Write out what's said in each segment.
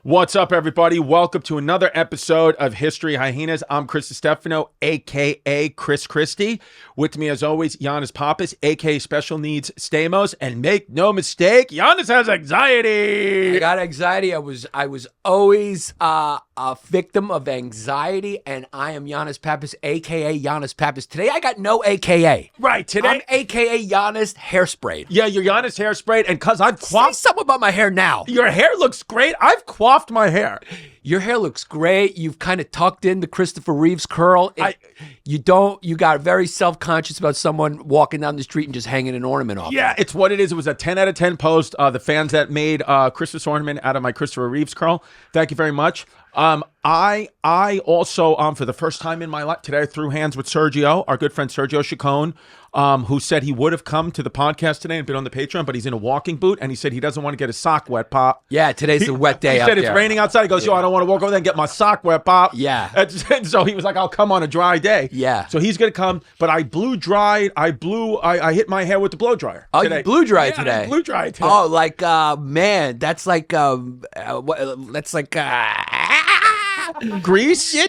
What's up, everybody? Welcome to another episode of History Hyenas. I'm Chris Distefano, a.k.a. Chris Christie. With me, as always, Yannis Pappas, a.k.a. Special Needs Stamos. And make no mistake, Yannis has anxiety. I got anxiety. I was always a victim of anxiety, and I am Yannis Pappas, a.k.a. Yannis Pappas. Today, I got no a.k.a. Right, today. I'm a.k.a. Yannis Hairsprayed. Yeah, you're Yannis Hairsprayed, and because I've Say coiffed... something about my hair now. Your hair looks great. I've coiffed my hair. Your hair looks great. You've kind of tucked in the Christopher Reeves curl. You got very self-conscious about someone walking down the street and just hanging an ornament off. Yeah, it's what it is. It was a 10 out of 10 post. The fans that made Christmas ornament out of my Christopher Reeves curl. Thank you very much. I also, for the first time in my life, today I threw hands with Sergio, our good friend Sergio Chacon, who said he would have come to the podcast today and been on the Patreon, but he's in a walking boot, and he said he doesn't want to get his sock wet, Pop. Yeah, today's a wet day He out said there. it's raining outside. He goes, yo, I don't want to walk over there and get my sock wet, Pop. Yeah. And so he was like, I'll come on a dry day. Yeah. So he's going to come, but I hit my hair with the blow dryer today. You blew dry Yeah, today. I blew dry today. Oh, like, man, that's like, Grease? Yeah.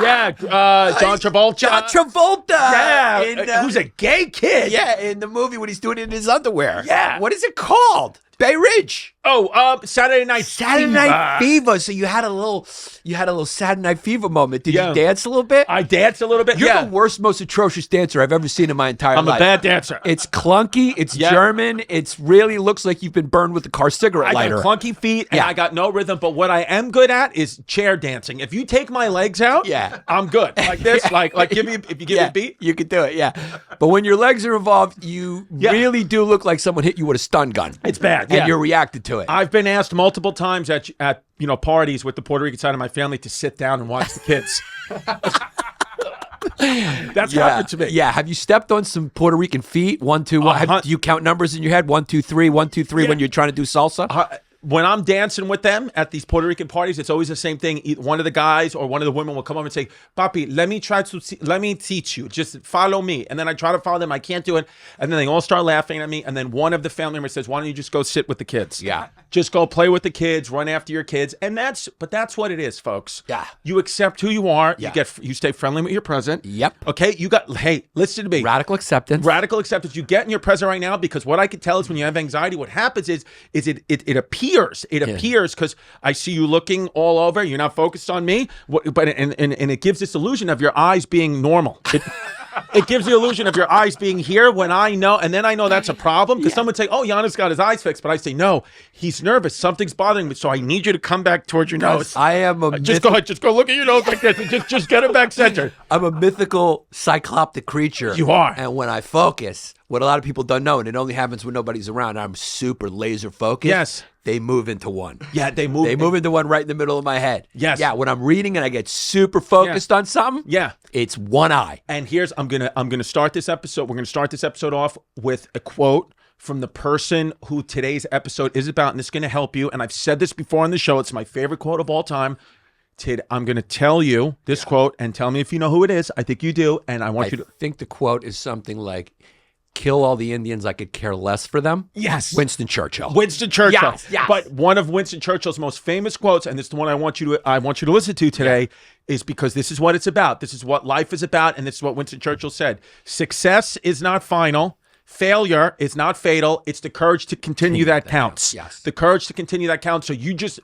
Yeah, John Travolta. John Travolta. Yeah, who's a gay kid. Yeah, in the movie when he's doing it in his underwear. Yeah. What is it called? Bay Ridge. Oh, Saturday Night Fever. So you had a little Saturday Night Fever moment. Did Yeah. you dance a little bit? I danced a little bit. You're yeah. the worst, most atrocious dancer I've ever seen in my entire I'm life. a bad dancer. It's clunky. It's Yeah. German. It's really looks like you've been burned with a car cigarette I lighter. got clunky feet and Yeah. I got no rhythm, but what I am good at is chair dancing. If you take my legs out, Yeah. I'm good. Like this, Yeah. like if you give me a beat. You could do it, yeah. But when your legs are involved, you Yeah. really do look like someone hit you with a stun gun. It's bad. And Yeah. you reacted to it. I've been asked multiple times at parties with the Puerto Rican side of my family to sit down and watch the kids. That's happened to me. Yeah. Have you stepped on some Puerto Rican feet? 1, 2, 1. Do you count numbers in your head? 1, 2, 3, 1, 2, 3 Yeah. when you're trying to do salsa? When I'm dancing with them at these Puerto Rican parties, it's always the same thing. One of the guys or one of the women will come up and say, "Papi, let me teach you. Just follow me." And then I try to follow them. I can't do it. And then they all start laughing at me. And then one of the family members says, "Why don't you just go sit with the kids? Yeah. Just go play with the kids, run after your kids." And that's what it is, folks. Yeah. You accept who you are. Yeah. You stay friendly with your present. Yep. Okay. Hey, listen to me. Radical acceptance. Radical acceptance. You get in your present right now, because what I can tell is when you have anxiety, what happens is it appears. It appears because I see you looking all over. You're not focused on me. But it gives this illusion of your eyes being normal. It gives the illusion of your eyes being here when I know, and then I know that's a problem because someone would say, "Oh, Yannis got his eyes fixed," but I say, "No, he's nervous. Something's bothering me." So I need you to come back towards your nose. I am a Just go ahead. Just go look at your nose like this. And just get it back centered. I'm a mythical cycloptic creature. You are. And when I focus, what a lot of people don't know, and it only happens when nobody's around, I'm super laser focused. Yes. They move into one. Yeah, they move. They move into one right in the middle of my head. Yes. Yeah, when I'm reading and I get super focused on something, Yeah. it's one eye. And I'm gonna start this episode. We're gonna start this episode off with a quote from the person who today's episode is about, and this is gonna help you. And I've said this before on the show. It's my favorite quote of all time. Tid, I'm gonna tell you this quote, and tell me if you know who it is. I think you do, and I want you to. I think the quote is something like, "Kill all the Indians, I could care less for them." Yes. Winston Churchill. Winston Churchill. Yes. But one of Winston Churchill's most famous quotes, and this is the one I want you to listen to today, is because this is what it's about. This is what life is about, and this is what Winston Churchill said. Success is not final. Failure is not fatal. It's the courage to continue that counts. Yes. The courage to continue that counts. So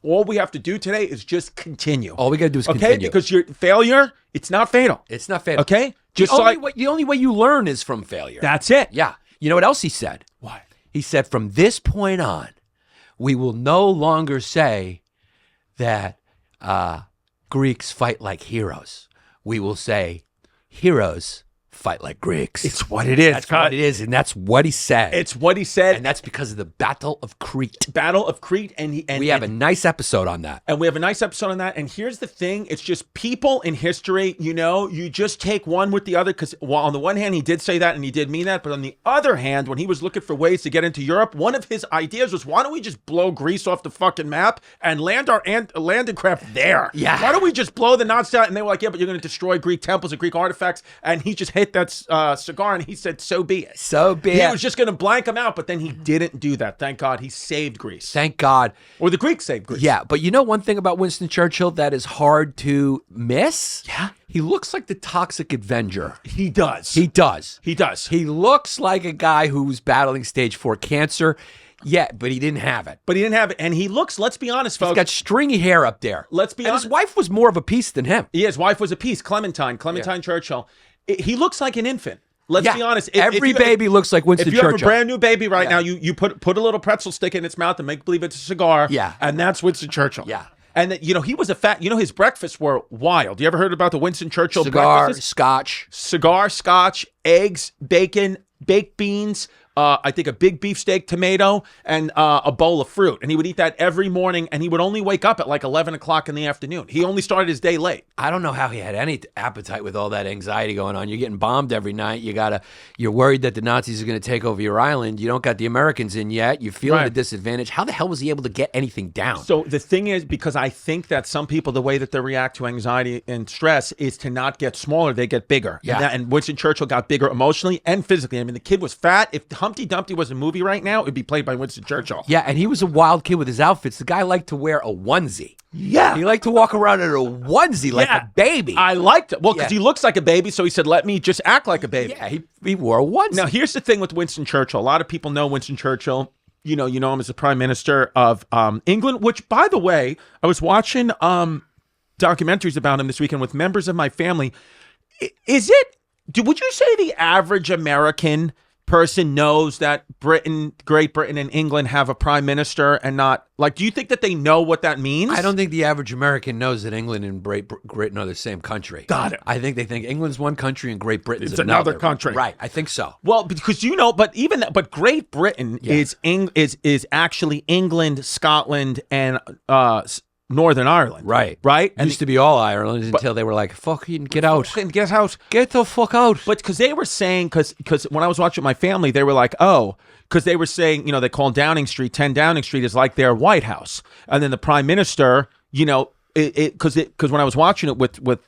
all we have to do today is just continue. All we got to do is Okay? continue. Because your failure, it's not fatal. It's not fatal. Okay? The only way you learn is from failure. That's it. Yeah. You know what else he said? What? He said, from this point on, we will no longer say that Greeks fight like heroes. We will say heroes fight like Greeks. It's what it is. That's what it is, and that's what he said. It's what he said. And that's because of the Battle of Crete. Battle of Crete. And we have a nice episode on that. And we have a nice episode on that. And here's the thing. It's just people in history, you just take one with the other. Because on the one hand, he did say that and he did mean that. But on the other hand, when he was looking for ways to get into Europe, one of his ideas was, why don't we just blow Greece off the fucking map and land our landing craft there? Yeah. Why don't we just blow the Nazis out? And they were like, yeah, but you're going to destroy Greek temples and Greek artifacts. And he just hit that cigar and he said, so be it. So be it. He was just going to blank them out, but then he didn't do that. Thank God. He saved Greece. Thank God. Or the Greeks saved Greece. Yeah, but you know one thing about Winston Churchill that is hard to miss? Yeah. He looks like the Toxic Avenger. He does. He does. He does. He looks like a guy who's battling stage 4 cancer. Yeah, but he didn't have it. But he didn't have it. And he looks, let's be honest, folks. He's got stringy hair up there. Let's be honest. His wife was more of a piece than him. Yeah, his wife was a piece. Clementine Churchill. He looks like an infant. Let's be honest. Every baby looks like Winston Churchill. If you have a brand new baby right now, you put a little pretzel stick in its mouth and make believe it's a cigar. Yeah. And that's Winston Churchill. Yeah. And he was a fat, his breakfasts were wild. You ever heard about the Winston Churchill cigar, breakfasts? Cigar, scotch, eggs, bacon, baked beans, I think a big beefsteak, tomato, and a bowl of fruit. And he would eat that every morning, and he would only wake up at like 11 o'clock in the afternoon. He only started his day late. I don't know how he had any appetite with all that anxiety going on. You're getting bombed every night. You're worried that the Nazis are going to take over your island. You don't got the Americans in yet. You're feeling a disadvantage. How the hell was he able to get anything down? So the thing is, because I think that some people, the way that they react to anxiety and stress is to not get smaller, they get bigger. Yeah. And Winston Churchill got bigger emotionally and physically. I mean, the kid was fat. If Humpty Dumpty was a movie right now, it'd be played by Winston Churchill. Yeah, and he was a wild kid with his outfits. The guy liked to wear a onesie. Yeah. He liked to walk around in a onesie like a baby. I liked it. Well, because he looks like a baby, so he said, let me just act like a baby. Yeah, he wore a onesie. Now, here's the thing with Winston Churchill. A lot of people know Winston Churchill. You know him as the Prime Minister of England, which, by the way, I was watching documentaries about him this weekend with members of my family. Would you say the average American person knows that Great Britain and England have a prime minister and not, do you think that they know what that means? I don't think the average American knows that England and Great Britain are the same country. Got it. I think they think England's one country and Great Britain's another country. Right, I think so. Well, because but Great Britain is actually England, Scotland, and Northern Ireland. Right. And used to be all Ireland until they were like, fucking get out. Fucking get out. Get the fuck out. But because they were saying, because when I was watching my family, they were like, oh, because they were saying, they call Downing Street, 10 Downing Street is like their White House. And then the Prime Minister, because when I was watching it with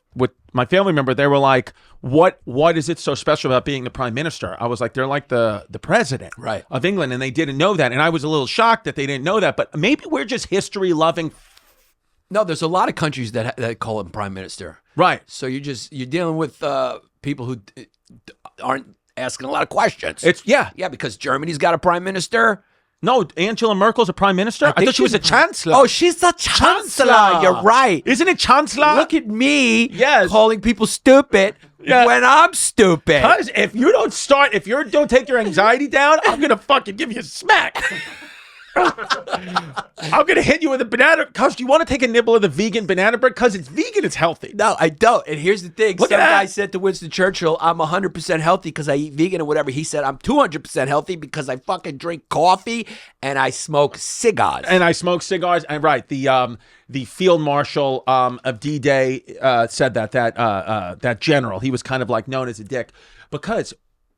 my family member, they were like, what is it so special about being the Prime Minister? I was like, they're like the president of England, and they didn't know that. And I was a little shocked that they didn't know that. But maybe we're just history-loving. No, there's a lot of countries that call him prime minister. Right. So you're dealing with people who aren't asking a lot of questions. Yeah, because Germany's got a prime minister. No, Angela Merkel's a prime minister. I thought she was a chancellor. Oh, she's the chancellor. You're right. Isn't it chancellor? Look at me. Yes. Calling people stupid when I'm stupid. Because if you don't take your anxiety down, I'm gonna fucking give you a smack. I'm going to hit you with a banana. Because you want to take a nibble of the vegan banana bread? Because it's vegan, it's healthy. No, I don't. And here's the thing. Some guy said to Winston Churchill, I'm 100% healthy because I eat vegan or whatever. He said, I'm 200% healthy because I fucking drink coffee and I smoke cigars. And the field marshal of D-Day said that general, he was kind of like known as a dick because...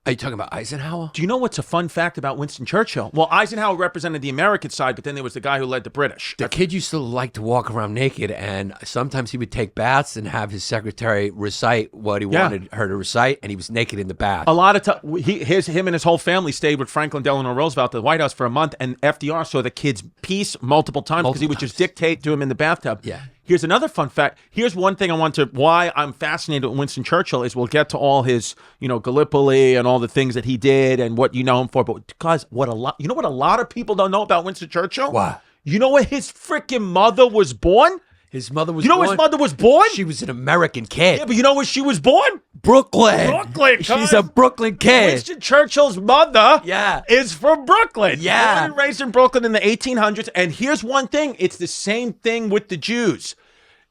Are you talking about Eisenhower? Do you know what's a fun fact about Winston Churchill? Well, Eisenhower represented the American side, but then there was the guy who led the British. The kid used to like to walk around naked, and sometimes he would take baths and have his secretary recite what he wanted her to recite, and he was naked in the bath. A lot of him and his whole family stayed with Franklin Delano Roosevelt at the White House for a month, and FDR saw the kid's piece multiple times because he would just dictate to him in the bathtub. Yeah. Here's another fun fact. Here's one thing why I'm fascinated with Winston Churchill is we'll get to all his, Gallipoli and all the things that he did and what you know him for. But because what a lot of people don't know about Winston Churchill? What? You know where his freaking mother was born? His mother was born? You know where his mother was born? She was an American kid. Yeah, but you know where she was born? Brooklyn. She's a Brooklyn kid. Winston Churchill's mother is from Brooklyn. Yeah. Born and raised in Brooklyn in the 1800s. And here's one thing. It's the same thing with the Jews.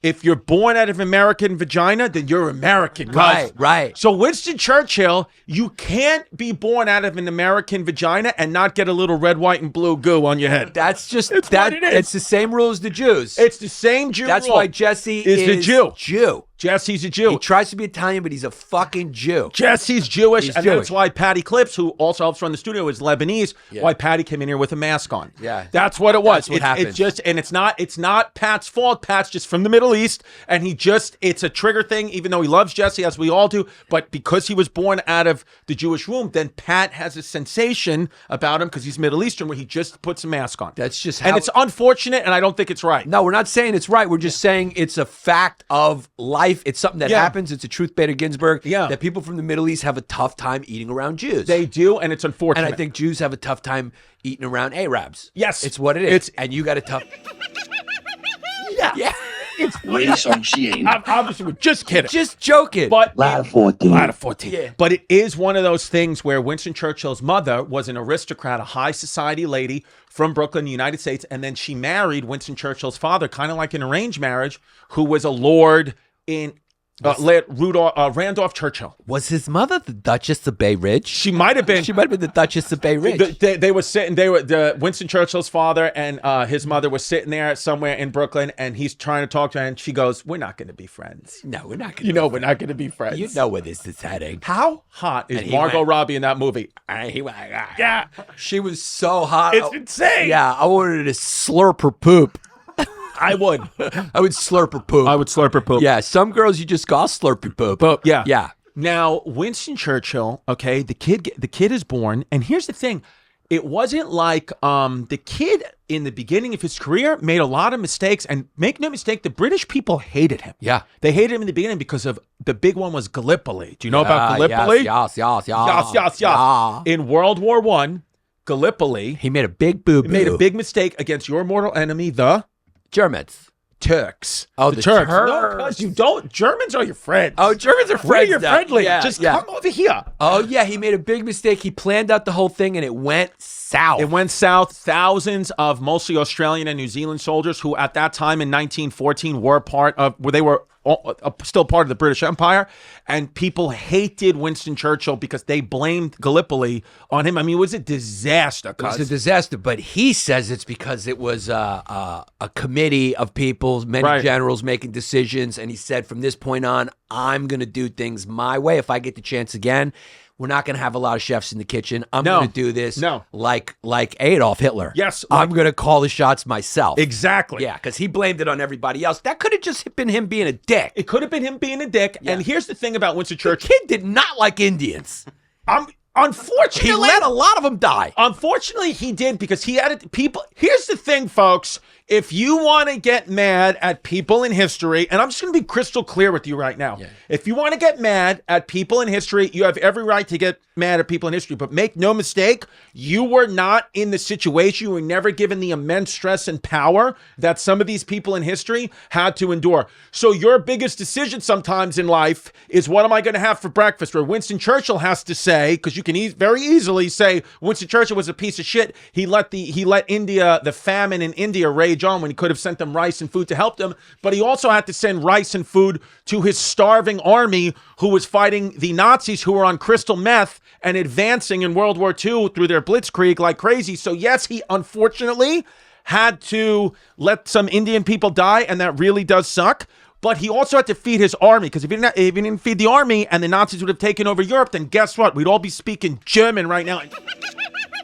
If you're born out of American vagina, then you're American. Right. So Winston Churchill, you can't be born out of an American vagina and not get a little red, white, and blue goo on your head. That's just what it is. It's the same rule as the Jews. It's the same Jew That's rule. why Jesse is the Jew. Jesse's a Jew. He tries to be Italian, but he's a fucking Jew. Jesse's Jewish, He's and Jewish. that's why Patty Clips, who also helps run the studio, is Lebanese. Yeah. Why Patty came in here with a mask on. Yeah. That's what it was. That's what happened. It's just, and it's not Pat's fault. Pat's just from the Middle East, and it's a trigger thing, even though he loves Jesse, as we all do. But because he was born out of the Jewish womb, then Pat has a sensation about him because he's Middle Eastern, where he just puts a mask on. That's just how. And it's unfortunate, and I don't think it's right. No, we're not saying it's right. We're just saying it's a fact of life. It's something that happens. It's a truth, Bader Ginsburg. That people from the Middle East have a tough time eating around Jews. They do, and it's unfortunate. And I think Jews have a tough time eating around Arabs. Yes. It's what it is. And you got a tough... Yeah. I'm obviously just kidding. Just joking. But Ladder 14. Ladder 14. Yeah. But it is one of those things where Winston Churchill's mother was an aristocrat, a high society lady from Brooklyn, the United States, and then she married Winston Churchill's father, kind of like an arranged marriage, who was a lord in Randolph Churchill. Was his mother the Duchess of Bay Ridge? She might have been. She might have been the Duchess of Bay Ridge. They were sitting. Winston Churchill's father and his mother were sitting there somewhere in Brooklyn, and he's trying to talk to her, and she goes, "We're not going to be friends." No, we're not. We're not going to be friends. You know where this is heading. How hot is Margot Robbie in that movie? Yeah, she was so hot. It's insane. Yeah, I wanted her to slurp her poop. I would. I would slurp her poop. I would slurp her poop. Yeah, some girls you just go slurp your poop. Yeah. Yeah. Now, Winston Churchill, okay, the kid is born, and here's the thing. It wasn't like the kid in the beginning of his career made a lot of mistakes, and make no mistake, the British people hated him. Yeah. They hated him in the beginning because of the big one was Gallipoli. Do you know about Gallipoli? Yes. In World War I, Gallipoli, He made a big boo-boo. made a big mistake against your mortal enemy, the Germans. Turks. Oh, the Turks. Turks. No, because you don't. Germans are your friends. Oh, Germans are We're friends your now. friendly. Yeah, Just yeah. come over here. Oh, yeah, he made a big mistake. He planned out the whole thing, and it went south. It went south. Thousands of mostly Australian and New Zealand soldiers who at that time in 1914 were still part of the British Empire, and people hated Winston Churchill because they blamed Gallipoli on him. I mean, it was a disaster. It was a disaster, but he says it's because it was a committee of people, many generals making decisions, and he said from this point on, I'm going to do things my way. If I get the chance again, we're not going to have a lot of chefs in the kitchen. I'm going to do this like Adolf Hitler. Yes. I'm going to call the shots myself. Exactly. Yeah, because he blamed it on everybody else. That could have just been him being a dick. It could have been him being a dick. Yeah. And here's the thing about Winston Churchill. The kid did not like Indians. Unfortunately, he let a lot of them die. Unfortunately, he did because he had people. Here's the thing, folks. If you want to get mad at people in history, and I'm just going to be crystal clear with you right now. Yeah. If you want to get mad at people in history, you have every right to get mad at people in history. But make no mistake, you were not in the situation. You were never given the immense stress and power that some of these people in history had to endure. So your biggest decision sometimes in life is, what am I going to have for breakfast? Where Winston Churchill has to say, because you can very easily say Winston Churchill was a piece of shit. He let India, the famine in India, rage on when he could have sent them rice and food to help them. But he also had to send rice and food to his starving army who was fighting the Nazis, who were on crystal meth and advancing in World War II through their blitzkrieg like crazy. So yes, he unfortunately had to let some Indian people die, and that really does suck. But he also had to feed his army, because if he didn't feed the army and the Nazis would have taken over Europe, then guess what? We'd all be speaking German right now.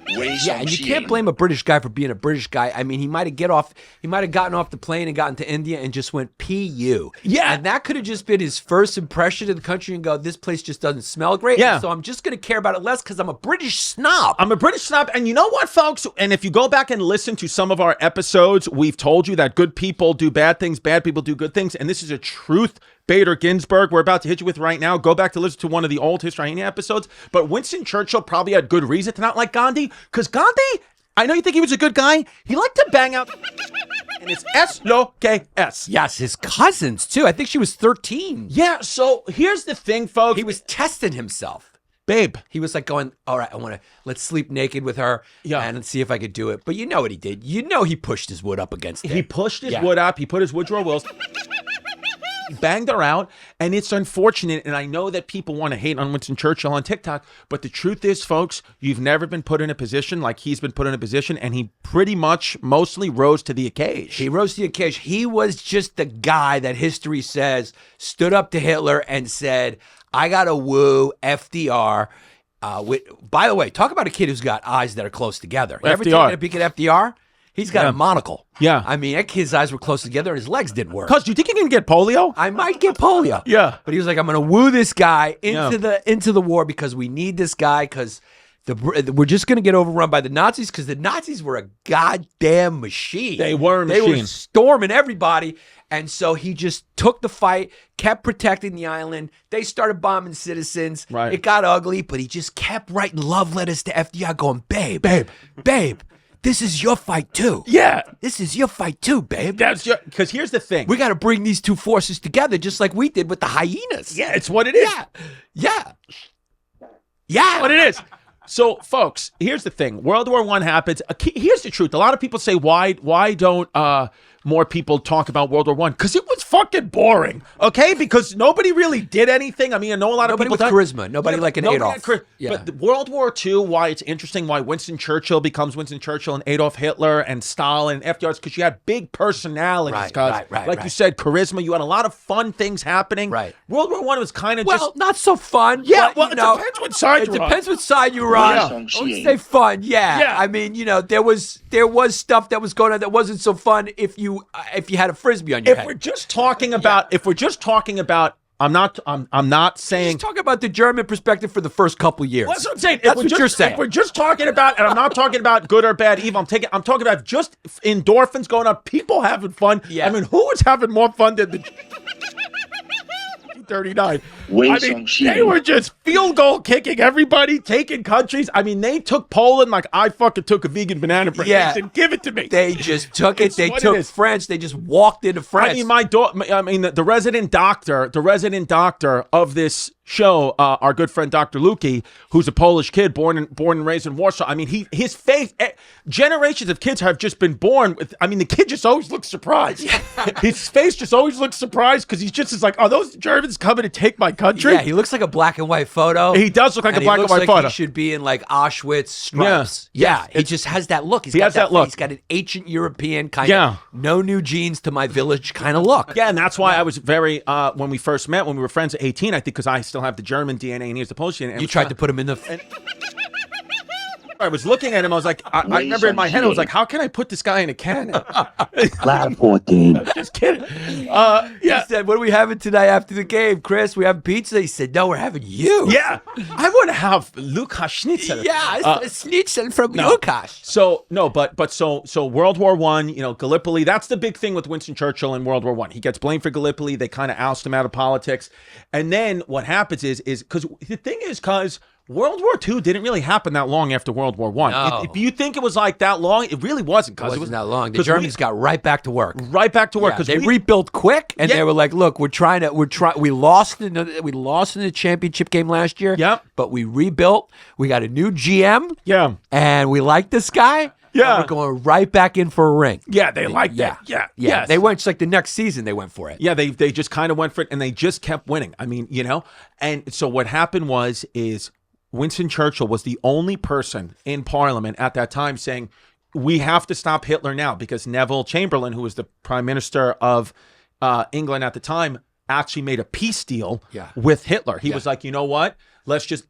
Yeah, and you can't blame a British guy for being a British guy. I mean, he might have gotten off the plane and gotten to India and just went PU. Yeah. And that could have just been his first impression of the country and go, this place just doesn't smell great. Yeah. So I'm just going to care about it less because I'm a British snob. I'm a British snob. And you know what, folks? And if you go back and listen to some of our episodes, we've told you that good people do bad things, bad people do good things. And this is a truth Bader Ginsburg we're about to hit you with right now. Go back to listen to one of the old History Hyenas episodes. But Winston Churchill probably had good reason to not like Gandhi, because Gandhi, I know you think he was a good guy, he liked to bang out, and it's S-L-O-K-S. Yes, his cousins too. I think she was 13. Yeah, so here's the thing, folks. He was testing himself. Babe. He was like going, all right, let's sleep naked with her and see if I could do it. But you know what he did. You know he pushed his wood up against it. He pushed his wood up. He put his Woodrow Wilson. banged her out, and it's unfortunate. And I know that people want to hate on Winston Churchill on TikTok, but the truth is, folks, you've never been put in a position like he's been put in a position, and he pretty much mostly rose to the occasion. He rose to the occasion. He was just the guy that history says stood up to Hitler and said, I got to woo FDR. By the way, talk about a kid who's got eyes that are close together. You ever taken a peek at FDR? He's got a monocle. Yeah. I mean, that kid's eyes were close together and his legs didn't work. Cuz, do you think he can get polio? I might get polio. Yeah. But he was like, I'm going to woo this guy into the war because we need this guy because we're just going to get overrun by the Nazis because the Nazis were a goddamn machine. They were a machine. They were storming everybody. And so he just took the fight, kept protecting the island. They started bombing citizens. Right. It got ugly, but he just kept writing love letters to FDR going, babe, this is your fight too. Yeah. This is your fight too, babe. Because here's the thing. We got to bring these two forces together just like we did with the Hyenas. Yeah, it's what it is. Yeah. What it is. So, folks, here's the thing. World War I happens. Here's the truth. A lot of people say, why don't more people talk about World War I? Because it was fucking boring, okay? Because nobody really did anything. I mean, I know a lot of people... Nobody with charisma. Nobody like an Adolf. But World War II, why it's interesting, why Winston Churchill becomes Winston Churchill and Adolf Hitler and Stalin and FDR, because you had big personalities. Like you said, charisma. You had a lot of fun things happening. Right. World War I was kind of Well, not so fun. Yeah, but, it depends what side you're on. It depends what side you're on. Let's say fun. Yeah. I mean, there was stuff that was going on that wasn't so fun if you had a frisbee on your head. If we're just talking about, I'm not saying. Just talking about the German perspective for the first couple years. That's what I'm saying. That's what you're saying. If we're just talking about, and I'm not talking about good or bad, evil. I'm talking about just endorphins going up, people having fun. Yeah. I mean, who was having more fun than the 39? They were just field goal kicking everybody, taking countries. I mean, they took Poland like I fucking took a vegan banana bread. Yeah. They said, give it to me. They just took it. They took France. They just walked into France. I mean, the resident doctor of this show, our good friend Dr. Lukey, who's a Polish kid born and raised in Warsaw. I mean, his faith, generations of kids have just been born with. I mean, the kid just always looks surprised. His face just always looks surprised because he's just is like, are those Germans coming to take my country? Yeah, he looks like a black and white photo. He does look like a black and white photo. He should be in like Auschwitz stripes. Yeah, he just has that look. He has that look. He's got an ancient European kind of no new jeans to my village kind of look. Yeah, and that's why I was very when we first met, when we were friends at 18, I think because I still have the German DNA and he has the Polish DNA. You tried to put him in the... I was looking at him. I was like, I remember in my head, I was like, how can I put this guy in a cannon? Ladder 14. Just kidding. He said, what are we having today after the game, Chris? We having pizza? He said, no, we're having you. Yeah. I want to have Lukas Schnitzel. Yeah, it's Schnitzel from Lukas. So World War I, Gallipoli, that's the big thing with Winston Churchill in World War I. He gets blamed for Gallipoli. They kind of oust him out of politics. And then what happens is because the thing is, World War II didn't really happen that long after World War I. No. If you think it was like that long, it really wasn't. It wasn't that long. The Germans got right back to work. Right back to work because they rebuilt quick, and they were like, "Look, we lost in the championship game last year. Yep. But we rebuilt. We got a new GM. Yeah. And we like this guy. Yeah. And we're going right back in for a ring. Yeah, they liked that. Yeah. Yes. They went like the next season. They went for it. Yeah, they just kind of went for it, and they just kept winning. I mean, and so what happened is Winston Churchill was the only person in Parliament at that time saying, we have to stop Hitler now, because Neville Chamberlain, who was the Prime Minister of England at the time, actually made a peace deal with Hitler. He was like, you know what?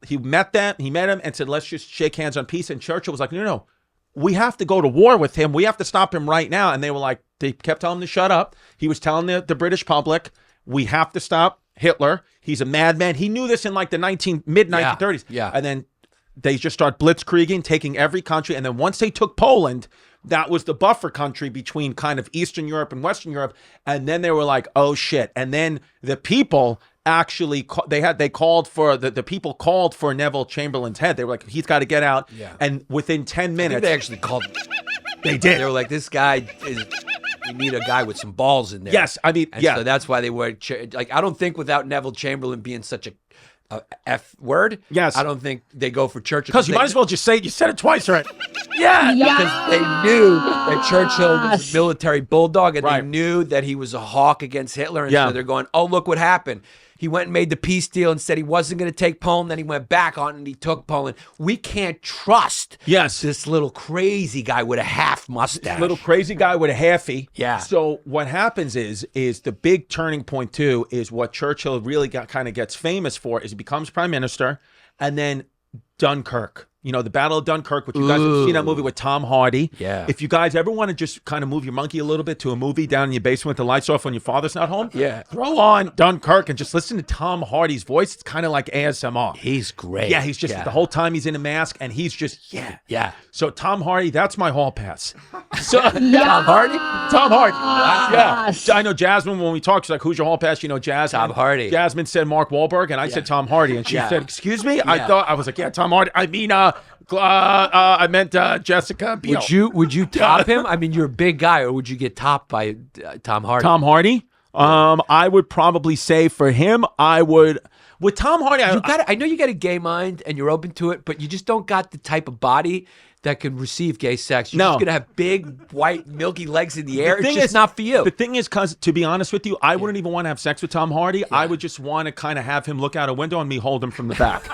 He met him and said, let's just shake hands on peace. And Churchill was like, no, we have to go to war with him. We have to stop him right now. And they were like, they kept telling him to shut up. He was telling the British public, we have to stop Hitler. He's a madman. He knew this in like the mid-1930s. Yeah. And then they just start blitzkrieging, taking every country. And then once they took Poland, that was the buffer country between kind of Eastern Europe and Western Europe. And then they were like, oh shit. And then the people actually, they called for, the people called for Neville Chamberlain's head. They were like, he's got to get out. Yeah. And within 10 minutes. They actually called. They did. They were like, this guy is... We need a guy with some balls in there. Yes, I mean, So that's why they were like. I don't think without Neville Chamberlain being such a F word. Yes, I don't think they go for Churchill. Because you might as well just say it. You said it twice, right? Yeah, because they knew that Churchill was a military bulldog, and they knew that he was a hawk against Hitler. And so they're going, oh, look what happened. He went and made the peace deal and said he wasn't going to take Poland. Then he went back on and he took Poland. We can't trust this little crazy guy with a half mustache. Little crazy guy with a halfie. Yeah. So what happens is the big turning point too is what Churchill really kind of gets famous for is he becomes prime minister, and then Dunkirk. You know, the Battle of Dunkirk, which you guys have seen that movie with Tom Hardy. Yeah. If you guys ever want to just kind of move your monkey a little bit to a movie down in your basement with the lights off when your father's not home, throw on Dunkirk and just listen to Tom Hardy's voice. It's kind of like ASMR. He's great. Yeah, he's just the whole time he's in a mask and he's just, Yeah. So Tom Hardy, that's my hall pass. So, Tom Hardy? Tom Hardy. Yeah. I know Jasmine, when we talk, she's like, who's your hall pass? You know, Jasmine. Tom Hardy. Jasmine said Mark Wahlberg, and I said Tom Hardy. And she said, excuse me? I was like, yeah, Tom Hardy. I mean, I meant Jessica Biel. Would you top him? I mean, you're a big guy, or would you get topped by Tom Hardy? Tom Hardy? I would probably say for him, I would. With Tom Hardy, I know you got a gay mind and you're open to it, but you just don't got the type of body that can receive gay sex. You're just going to have big, white, milky legs in the air. It's just not for you. The thing is, because to be honest with you, I wouldn't even want to have sex with Tom Hardy. Yeah. I would just want to kind of have him look out a window and me hold him from the back.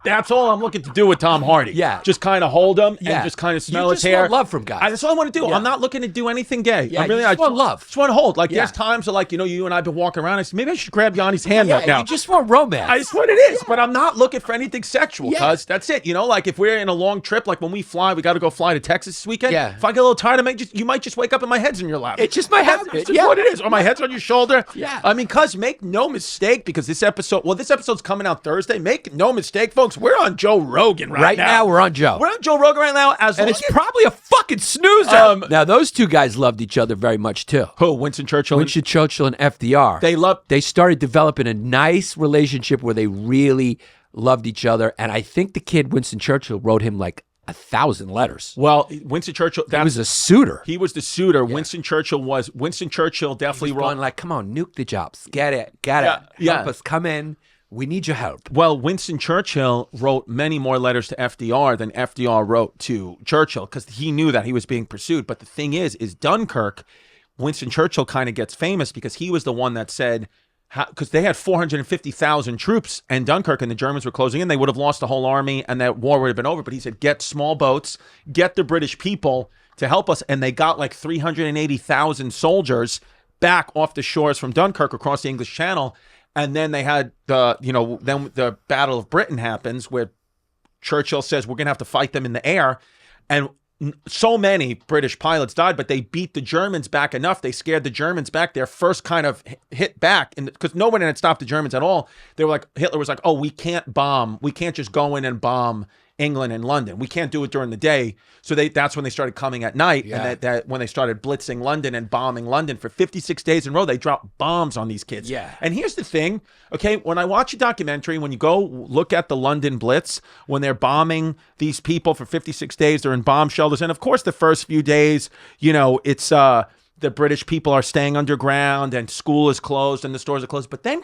That's all I'm looking to do with Tom Hardy. Yeah. Just kind of hold him and just kind of smell his hair. You just want love from guys. That's all I want to do. Yeah. I'm not looking to do anything gay. Yeah, I just want love. Just want to hold. Like, there's times like, you know, you and I have been walking around. I said, maybe I should grab Yanni's hand right now. You just want romance. That's what it is. But I'm not looking for anything sexual, cuz that's it. You know, like if we're in a long trip, like when we fly, we got to go fly to Texas this weekend. Yeah. If I get a little tired, you might just wake up and my head's in your lap. It's just my head. It's just what it is. Or my head's on your shoulder. Yeah. I mean, cuz make no mistake, because this episode's coming out Thursday. Make no mistake, folks. We're on Joe Rogan right now. We're on Joe. We're on Joe Rogan right now. And it's probably a fucking snoozer. Now, those two guys loved each other very much, too. Who? Winston Churchill? Winston Churchill and FDR. They started developing a nice relationship where they really loved each other. And I think the kid, Winston Churchill, wrote him like 1,000 letters. Well, Winston Churchill... He was a suitor. He was the suitor. Yeah. Winston Churchill definitely wrote... going like, come on, nuke the jobs. Get it. Help us. Come in. We need your help. Well, Winston Churchill wrote many more letters to FDR than FDR wrote to Churchill, because he knew that he was being pursued. But the thing is Dunkirk, Winston Churchill kind of gets famous because he was the one that said, because they had 450,000 troops in Dunkirk and the Germans were closing in, they would have lost the whole army and that war would have been over. But he said, get small boats, get the British people to help us. And they got like 380,000 soldiers back off the shores from Dunkirk across the English Channel. And then they had then the Battle of Britain happens, where Churchill says, we're going to have to fight them in the air. And so many British pilots died, but they beat the Germans back enough. They scared the Germans back. Their first kind of hit back, because no one had stopped the Germans at all. They were like, Hitler was like, oh, we can't bomb. We can't just go in and bomb England and London. We can't do it during the day. So that's when they started coming at night. Yeah. And that when they started blitzing London and bombing London for 56 days in a row, they dropped bombs on these kids. Yeah. And here's the thing, okay, when I watch a documentary, when you go look at the London Blitz, when they're bombing these people for 56 days, they're in bomb shelters. And of course, the first few days, you know, it's the British people are staying underground and school is closed and the stores are closed. But then,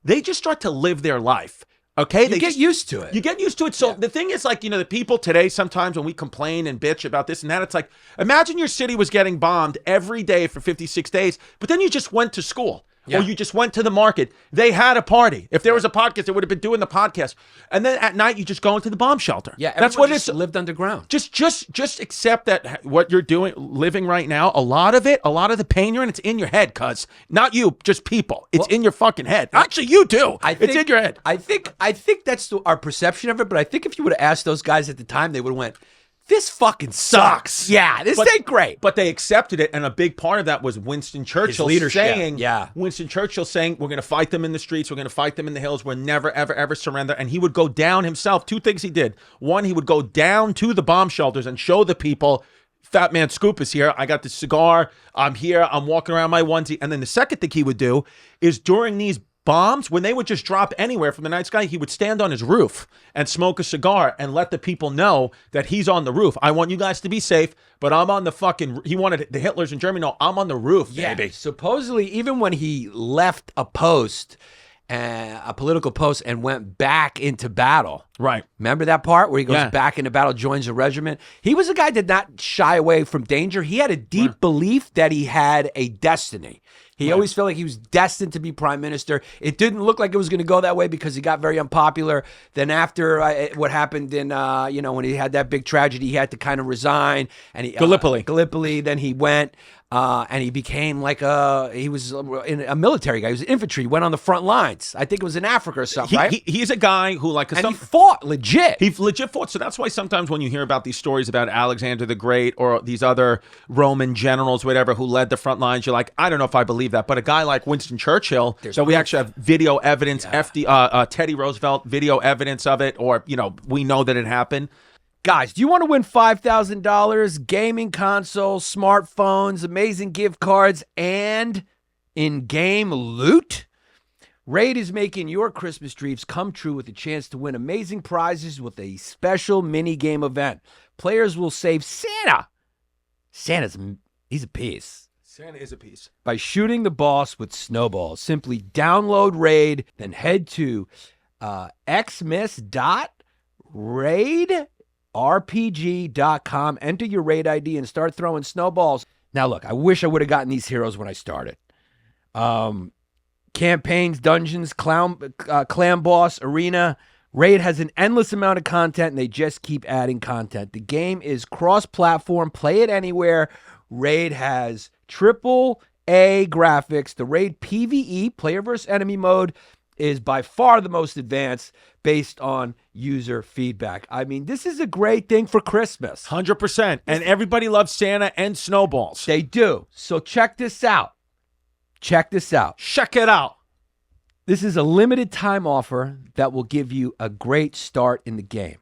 they just start to live their life. Okay, you get used to it. You get used to it. So the thing is, like, you know, the people today, sometimes when we complain and bitch about this and that, it's like, imagine your city was getting bombed every day for 56 days, but then you just went to school. Yeah. Or you just went to the market. They had a party. If there was a podcast, they would have been doing the podcast. And then at night, you just go into the bomb shelter. Yeah, that's what it's lived underground. Just accept that what you're doing, living right now, a lot of the pain you're in, it's in your head, cuz. Not you, just people. It's in your fucking head. Actually, you too. It's in your head. I think that's our perception of it, but I think if you would have asked those guys at the time, they would have went, this fucking sucks. Yeah, this ain't great. But they accepted it, and a big part of that was Winston Churchill saying, Winston Churchill saying, we're going to fight them in the streets, we're going to fight them in the hills, we'll never, ever, ever surrender. And he would go down himself. Two things he did. One, he would go down to the bomb shelters and show the people, Fat Man Scoop is here, I got the cigar, I'm here, I'm walking around my onesie. And then the second thing he would do is during these bombs, when they would just drop anywhere from the night sky, he would stand on his roof and smoke a cigar and let the people know that he's on the roof. I want you guys to be safe, but I'm on the fucking... He wanted the Hitlers in Germany, no, I'm on the roof, baby. Supposedly, even when he left a post a political post and went back into battle. Right. Remember that part where he goes back into battle, joins a regiment? He was a guy that did not shy away from danger. He had a deep belief that he had a destiny. He always felt like he was destined to be prime minister. It didn't look like it was going to go that way because he got very unpopular. Then after what happened in, when he had that big tragedy, he had to kind of resign. And Gallipoli. Then he went and he became he was a military guy. He was infantry. He went on the front lines. I think it was in Africa or something, right? He's a guy who he fought legit. He legit fought. So that's why sometimes when you hear about these stories about Alexander the Great or these other Roman generals, whatever, who led the front lines, you're like, I don't know if I believe that. But a guy like Winston Churchill, we actually have video evidence, Teddy Roosevelt, video evidence of it, or, we know that it happened. Guys, do you want to win $5,000, gaming consoles, smartphones, amazing gift cards, and in-game loot? Raid is making your Christmas dreams come true with a chance to win amazing prizes with a special mini-game event. Players will save Santa. He's a piece. Santa is a piece. By shooting the boss with snowballs. Simply download Raid, then head to xmas.raidrpg.com. Enter your Raid ID and start throwing snowballs. Now, look, I wish I would have gotten these heroes when I started. Campaigns, dungeons, clan boss, arena. Raid has an endless amount of content, and they just keep adding content. The game is cross-platform. Play it anywhere. Raid has triple A graphics. The Raid PvE, player versus enemy mode, is by far the most advanced based on user feedback. I mean, this is a great thing for Christmas. 100%. And everybody loves Santa and snowballs. They do. So check this out. Check it out. This is a limited time offer that will give you a great start in the game.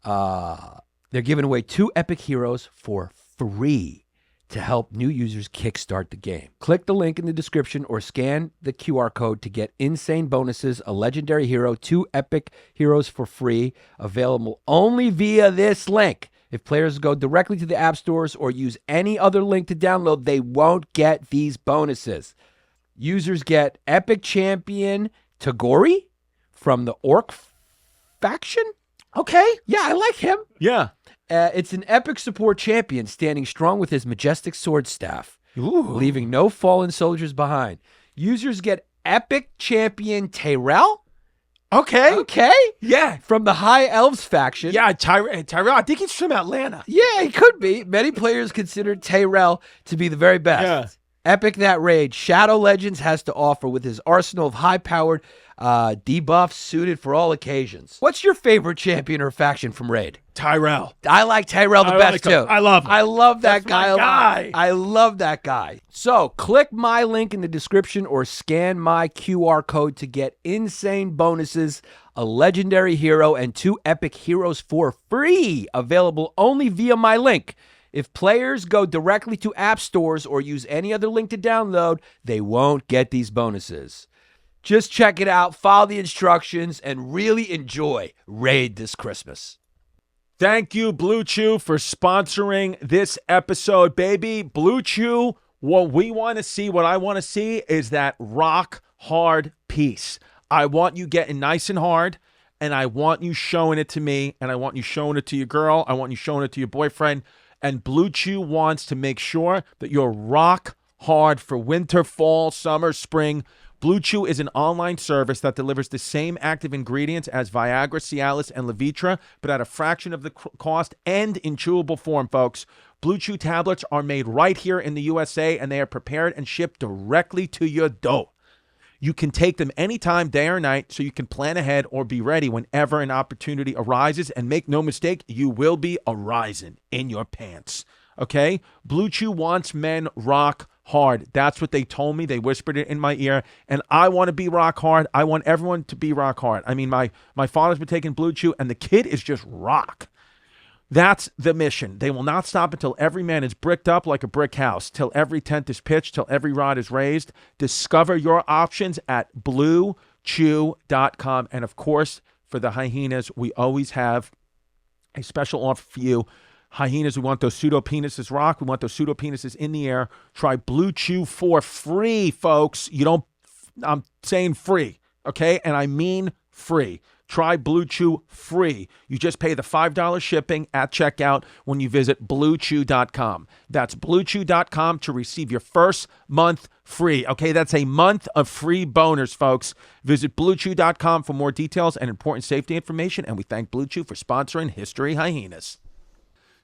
They're giving away 2 epic heroes for free to help new users kickstart the game. Click the link in the description or scan the QR code to get insane bonuses, a legendary hero, 2 epic heroes for free, available only via this link. If players go directly to the app stores or use any other link to download, they won't get these bonuses. Users get epic champion Tagori from the Orc faction. Okay. Yeah, I like him. Yeah. It's an epic support champion standing strong with his majestic sword staff, leaving no fallen soldiers behind. Users get epic champion Tyrell. Okay. Yeah. From the High Elves faction. Yeah, Tyrell. I think he's from Atlanta. Yeah, he could be. Many players consider Tyrell to be the very best. Yeah. Epic that Raid Shadow Legends has to offer with his arsenal of high-powered debuffs suited for all occasions. What's your favorite champion or faction from Raid? Tyrell. I like Tyrell the best too. I love him. I love that guy. My guy. I love that guy. So click my link in the description or scan my QR code to get insane bonuses, a legendary hero, and 2 epic heroes for free, available only via my link. If players go directly to app stores or use any other link to download, they won't get these bonuses. Just check it out, follow the instructions, and really enjoy Raid this Christmas. Thank you, Blue Chew, for sponsoring this episode, baby. Blue Chew, what I want to see is that rock hard piece. I want you getting nice and hard, and I want you showing it to me, and I want you showing it to your girl. I want you showing it to your boyfriend. And Blue Chew wants to make sure that you're rock hard for winter, fall, summer, spring. Blue Chew is an online service that delivers the same active ingredients as Viagra, Cialis, and Levitra, but at a fraction of the cost and in chewable form, folks. Blue Chew tablets are made right here in the USA, and they are prepared and shipped directly to your door. You can take them anytime, day or night, so you can plan ahead or be ready whenever an opportunity arises. And make no mistake, you will be arising in your pants, okay? Blue Chew wants men rock hard. That's what they told me. They whispered it in my ear, and I want to be rock hard. I want everyone to be rock hard. I mean, my father's been taking Blue Chew, and the kid is just rock. That's the mission. They will not stop until every man is bricked up like a brick house, till every tent is pitched, till every rod is raised. Discover your options at bluechew.com. And of course, for the Hyenas, we always have a special offer for you. Hyenas, we want those pseudo penises rock. We want those pseudo penises in the air. Try Blue Chew for free, folks. I'm saying free. okay? And I mean free. Try Blue Chew free. You just pay the $5 shipping at checkout when you visit BlueChew.com. That's BlueChew.com to receive your first month free. Okay, that's a month of free boners, folks. Visit BlueChew.com for more details and important safety information. And we thank Blue Chew for sponsoring History Hyenas.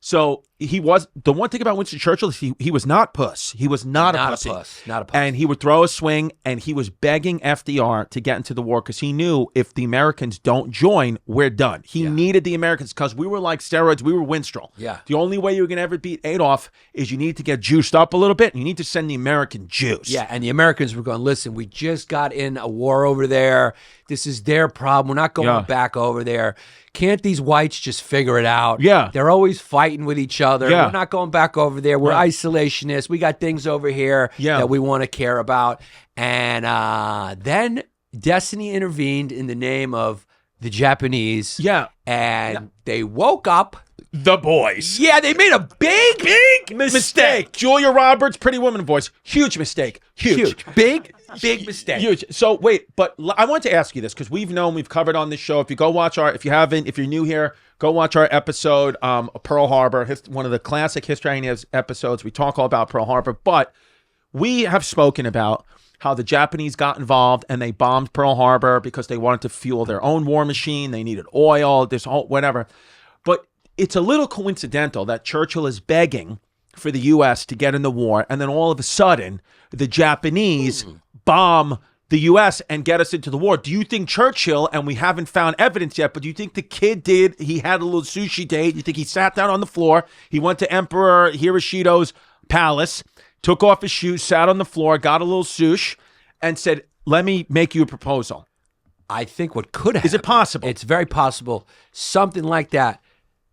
So he was, the one thing about Winston Churchill is he was not puss. He was not a pussy. Not a puss. And he would throw a swing, and he was begging FDR to get into the war because he knew if the Americans don't join, we're done. He needed the Americans because we were like steroids. We were Winstrol. Yeah. The only way you're going to ever beat Adolf is you need to get juiced up a little bit, and you need to send the American juice. Yeah, and the Americans were going, listen, we just got in a war over there. This is their problem. We're not going back over there. Can't these whites just figure it out? Yeah. They're always fighting with each other. Yeah. We're not going back over there. We're isolationists. We got things over here that we want to care about. And then Destiny intervened in the name of the Japanese. Yeah. And they woke up. The boys. Yeah, they made a big mistake. Julia Roberts, Pretty Woman voice. Huge mistake. Huge. Big mistake. Huge. So wait, but I want to ask you this because we've covered on this show. If you go watch if you're new here, go watch our episode, Pearl Harbor, one of the classic History Hyenas episodes. We talk all about Pearl Harbor, but we have spoken about how the Japanese got involved and they bombed Pearl Harbor because they wanted to fuel their own war machine. They needed oil, this whole whatever. But it's a little coincidental that Churchill is begging for the U.S. to get in the war, and then all of a sudden, the Japanese bomb the U.S. and get us into the war. Do you think Churchill, and we haven't found evidence yet, but do you think the kid he had a little sushi date? You think he sat down on the floor, he went to Emperor Hiroshito's palace, took off his shoes, sat on the floor, got a little sushi, and said, let me make you a proposal? I think what could happen. Is it possible? It's very possible. Something like that.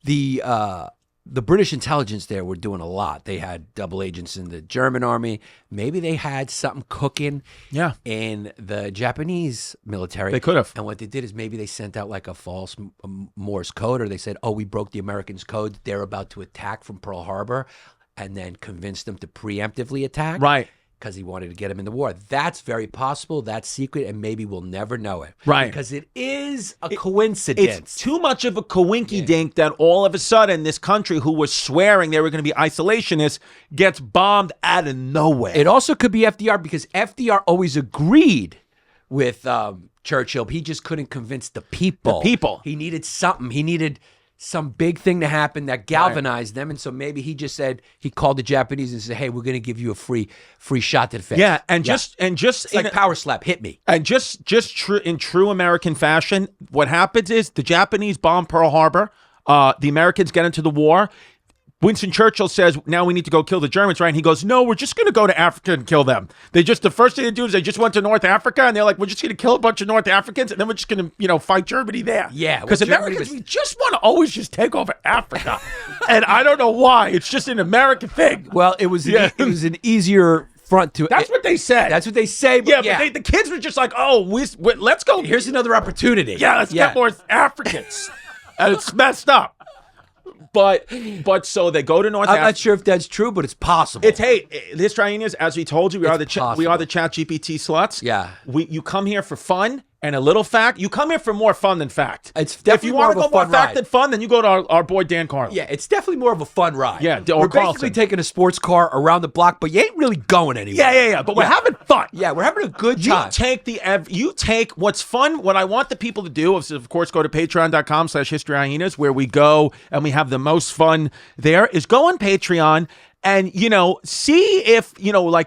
The British intelligence there were doing a lot. They had double agents in the German army. Maybe they had something cooking in the Japanese military. They could have. And what they did is maybe they sent out like a false Morse code, or they said, oh, we broke the Americans' code. They're about to attack from Pearl Harbor, and then convinced them to preemptively attack. Right. Because he wanted to get him in the war. That's very possible. That's secret, and maybe we'll never know it. Right. Because it is a coincidence. It's too much of a coinky-dink that all of a sudden this country, who was swearing they were going to be isolationists, gets bombed out of nowhere. It also could be FDR, because FDR always agreed with Churchill. He just couldn't convince the people. He needed something. He needed some big thing to happen that galvanized them, and so maybe he just said, he called the Japanese and said, "Hey, we're going to give you a free shot to the face." Yeah, and just it's like power slap, hit me. And in true American fashion, what happens is the Japanese bomb Pearl Harbor. The Americans get into the war. Winston Churchill says, now we need to go kill the Germans, right? And he goes, no, we're just going to go to Africa and kill them. The first thing they do is they just went to North Africa, and they're like, we're just going to kill a bunch of North Africans, and then we're just going to, fight Germany there. Yeah. Because Americans, we just want to always just take over Africa. And I don't know why. It's just an American thing. Well, it was an easier front to it. That's what they said. That's what they say. But but the kids were just like, oh, let's go. Here's another opportunity. Yeah, let's get more Africans. And it's messed up. But so they go to North Africa. I'm not sure if that's true, but it's possible. This Hyenas, as we told you, we are the Chat GPT sluts. Yeah. You come here for fun and a little fact. You come here for more fun than fact. It's definitely if you want to go more fact than fun, then you go to our boy Dan Carlin. Yeah, it's definitely more of a fun ride. Yeah, we're basically taking a sports car around the block, but you ain't really going anywhere. Yeah. But we're having fun. Yeah, we're having a good time. You take what's fun. What I want the people to do is, of course, go to patreon.com/historyhyenas, where we go and we have the most fun there, is go on Patreon and, see if,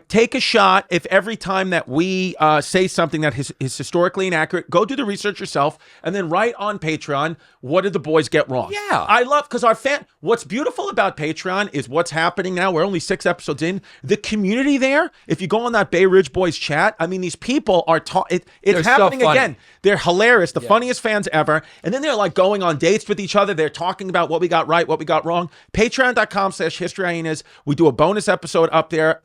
take a shot. If every time that we say something that is historically inaccurate, go do the research yourself and then write on Patreon, what did the boys get wrong? Yeah. I love, because what's beautiful about Patreon is what's happening now. We're only 6 episodes in. The community there, if you go on that Bay Ridge Boys chat, I mean, these people are, it's happening so again. They're hilarious, the funniest fans ever. And then they're like going on dates with each other. They're talking about what we got right, what we got wrong. Patreon.com/historyhyenas. We do a bonus episode up there.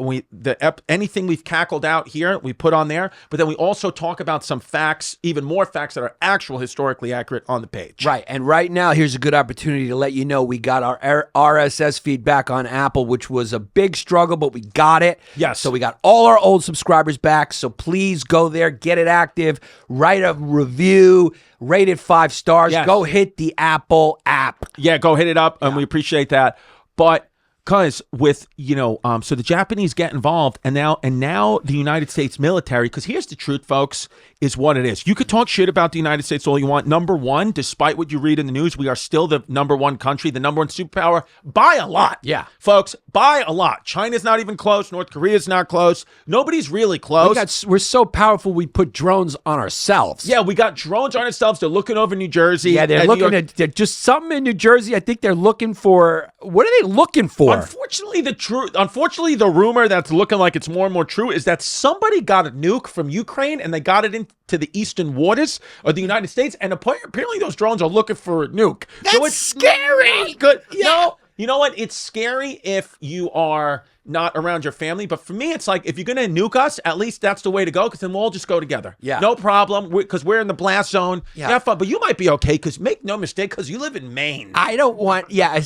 Anything we've cackled out here, we put on there. But then we also talk about some facts, even more facts that are actual historically accurate on the page. Right. And right now, here's a good opportunity to let you know we got our RSS feedback on Apple, which was a big struggle, but we got it. Yes. So we got all our old subscribers back. So please go there, get it active, write a review, rate it 5 stars. Yes. Go hit the Apple app. Yeah, go hit it up, and we appreciate that. But because with so the Japanese get involved, and now the United States military. Because here's the truth, folks, is what it is. You could talk shit about the United States all you want. Number one, despite what you read in the news, we are still the number one country, the number one superpower by a lot. Yeah, folks, by a lot. China's not even close. North Korea's not close. Nobody's really close. We're so powerful. We put drones on ourselves. Yeah, we got drones on ourselves. They're looking over New Jersey. Yeah, they're looking at just something in New Jersey. I think they're looking for. What are they looking for? Unfortunately, the rumor that's looking like it's more and more true is that somebody got a nuke from Ukraine and they got it into the eastern waters of the United States, and apparently those drones are looking for a nuke. That's so it's scary. Good. Yeah. No, you know what? It's scary if you are not around your family, but for me, it's like if you're gonna nuke us, at least that's the way to go, because then we'll all just go together. Yeah, no problem, because we're in the blast zone. Yeah, have fun, but you might be okay, because make no mistake, because you live in Maine. I don't want. Yeah.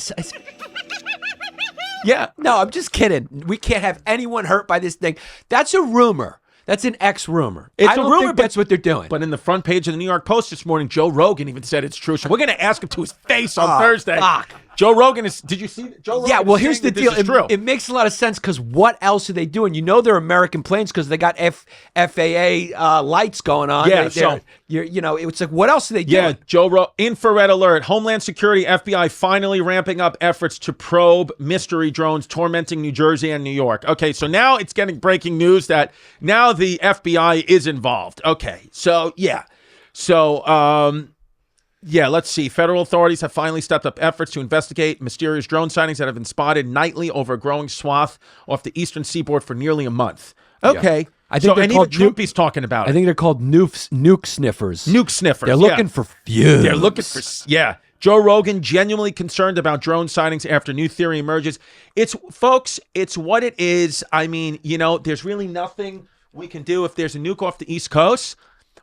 Yeah, no, I'm just kidding. We can't have anyone hurt by this thing. That's a rumor. That's an ex-rumor. It's a rumor, but that's what they're doing. But in the front page of the New York Post this morning, Joe Rogan even said it's true. So we're going to ask him to his face on Thursday. Fuck. Joe Rogan is. Did you see? Joe Rogan. Yeah. Well, here's the deal. It makes a lot of sense because what else are they doing? They're American planes because they got FAA lights going on. Yeah. It's like what else are they doing? Yeah. Infrared alert. Homeland Security, FBI finally ramping up efforts to probe mystery drones tormenting New Jersey and New York. Okay. So now it's getting breaking news that now the FBI is involved. Okay. So yeah. Yeah, let's see. Federal authorities have finally stepped up efforts to investigate mysterious drone sightings that have been spotted nightly over a growing swath off the eastern seaboard for nearly a month. Okay. Yeah. I think they're called Troopy's talking about it. I think they're called nuke sniffers. Nuke sniffers. They're looking for fumes. They're looking for, yeah. Joe Rogan genuinely concerned about drone sightings after new theory emerges. Folks, it's what it is. I mean, there's really nothing we can do if there's a nuke off the East Coast.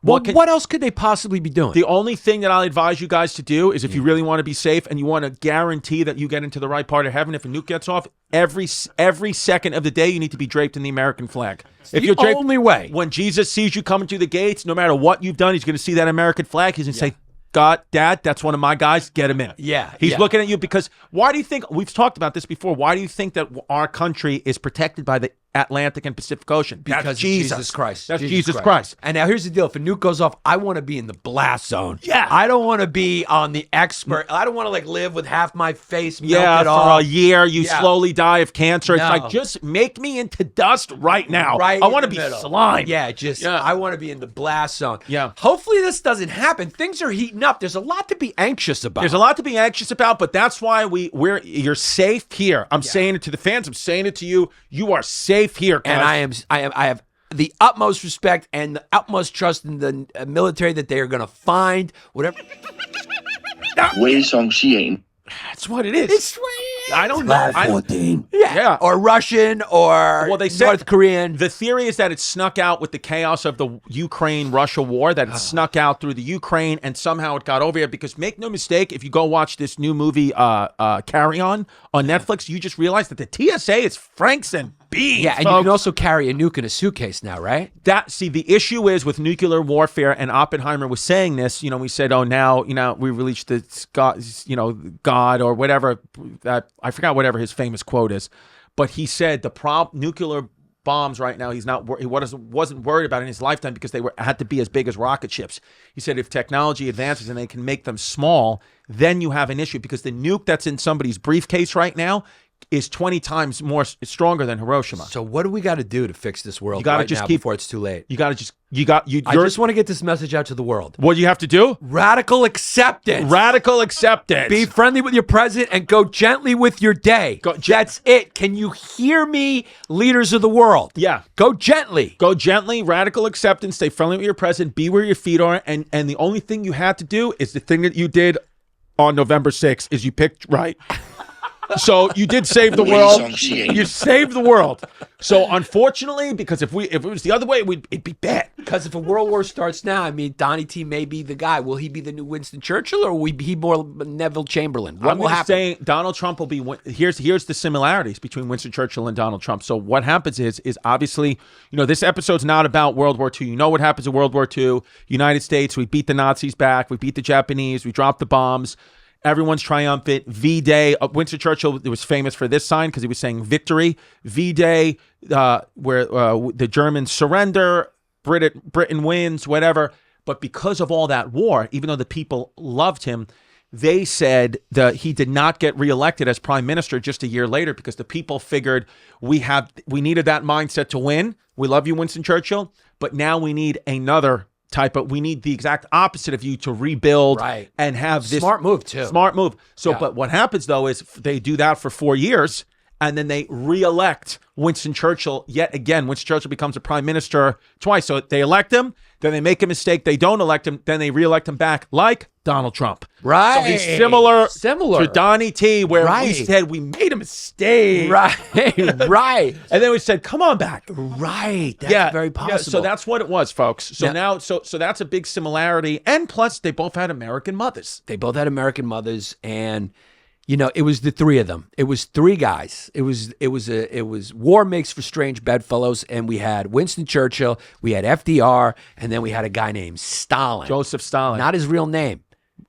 Well, what else could they possibly be doing? The only thing that I'll advise you guys to do is if you really want to be safe and you want to guarantee that you get into the right part of heaven, if a nuke gets off, every second of the day you need to be draped in the American flag. If you're draped, only way. When Jesus sees you coming through the gates, no matter what you've done, he's going to see that American flag. He's going to say, God, Dad, that's one of my guys. Get him in. Yeah. He's looking at you because why do you think, we've talked about this before, why do you think that our country is protected by the Atlantic and Pacific Ocean? Because that's Jesus Christ. That's Jesus Christ. And now here's the deal. If a nuke goes off, I want to be in the blast zone. Yeah. I don't want to be on the expert. I don't want to live with half my face melted off. For a year, you slowly die of cancer. No. It's like, just make me into dust right now. Right. I want to be slime. Yeah, I want to be in the blast zone. Yeah. Hopefully this doesn't happen. Things are heating up. There's a lot to be anxious about. There's a lot to be anxious about, but that's why you're safe here. I'm saying it to the fans. I'm saying it to you. You are safe here. And I have the utmost respect and the utmost trust in the military that they are going to find whatever. That's what it is. It's I don't know. 14. Yeah. Or Russian or they said, North Korean. The theory is that it snuck out with the chaos of the Ukraine-Russia war, that it snuck out through the Ukraine and somehow it got over here. Because make no mistake, if you go watch this new movie, Carry On Netflix, you just realize that the TSA is Franks and beans. Yeah, and folks. you can also carry a nuke in a suitcase now, right? The issue is with nuclear warfare, and Oppenheimer was saying this, we said, now we released the God or whatever, that I forgot whatever his famous quote is, but he said the nuclear bombs right now, he wasn't worried about in his lifetime because they had to be as big as rocket ships. He said if technology advances and they can make them small, then you have an issue, because the nuke that's in somebody's briefcase right now is 20 times more stronger than Hiroshima. So what do we got to do to fix this world before it's too late? I just want to get this message out to the world. What do you have to do? Radical acceptance. Radical acceptance. Be friendly with your president and go gently with your day. That's it. Can you hear me, leaders of the world? Yeah. Go gently. Go gently. Radical acceptance. Stay friendly with your president. Be where your feet are. And the only thing you had to do is the thing that you did on November 6th is you picked right. So you did save the world. You saved the world. So unfortunately, because if it was the other way, it'd be bad. Because if a world war starts now, I mean, Donnie T may be the guy. Will he be the new Winston Churchill, or will he be more Neville Chamberlain? What will happen? Saying Donald Trump will be. Here's the similarities between Winston Churchill and Donald Trump. So what happens is obviously, this episode's not about World War II. You know what happens in World War II? United States, we beat the Nazis back. We beat the Japanese. We dropped the bombs. Everyone's triumphant. V-Day. Winston Churchill was famous for this sign because he was saying victory. V-Day, where the Germans surrender, Britain wins, whatever. But because of all that war, even though the people loved him, they said that he did not get reelected as prime minister just a year later because the people figured we needed that mindset to win. We love you, Winston Churchill, but now we need another type of, we need the exact opposite of you to rebuild and have this smart move too. Smart move. So, but what happens though is they do that for 4 years and then they re-elect Winston Churchill yet again. Winston Churchill becomes a prime minister twice. So they elect him, then they make a mistake, they don't elect him, then they re-elect him back like Donald Trump. Right. So he's similar to Donnie T, where we said we made a mistake. Right. Right. And then we said, come on back. Right. That's very possible. Yeah, so that's what it was, folks. So now, so that's a big similarity. And plus, they both had American mothers. And it was the three of them. It was three guys. It was war makes for strange bedfellows, and we had Winston Churchill, we had FDR, and then we had a guy named Stalin. Joseph Stalin. Not his real name.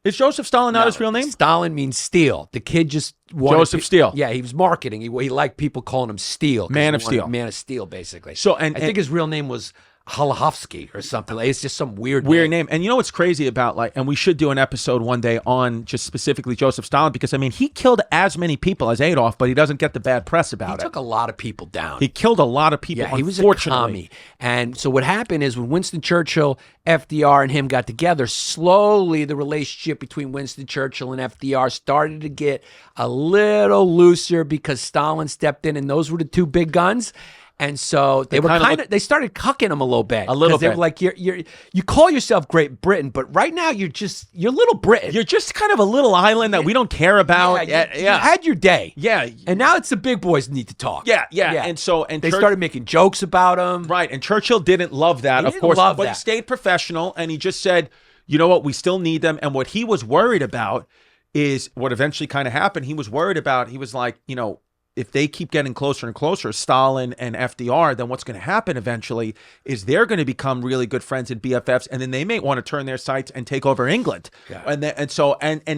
Is Joseph Stalin not his real name? Stalin means steel. The kid just wanted Joseph Steel. Yeah, he was marketing. He liked people calling him Steel. Man of Steel. Man of Steel, basically. So I think his real name was Holohovsky or something. It's just some weird name. And you know what's crazy about and we should do an episode one day on just specifically Joseph Stalin, because I mean he killed as many people as Adolf, but he doesn't get the bad press about it. He took a lot of people down. He killed a lot of people. Yeah, he was a commie. And so what happened is when Winston Churchill, FDR, and him got together, slowly the relationship between Winston Churchill and FDR started to get a little looser because Stalin stepped in, and those were the two big guns. And so they they started cucking him a little bit. They were like, you call yourself Great Britain, but right now you're little Britain. You're just kind of a little island that we don't care about. You had your day. Yeah. And now it's the big boys need to talk. Yeah. And they started making jokes about him. Right. And Churchill didn't love that, of course. But he stayed professional, and he just said, you know what, we still need them. And what he was worried about is what eventually kind of happened. He was like, if they keep getting closer and closer, Stalin and FDR, then what's going to happen eventually is they're going to become really good friends and BFFs, and then they may want to turn their sights and take over England. Yeah. And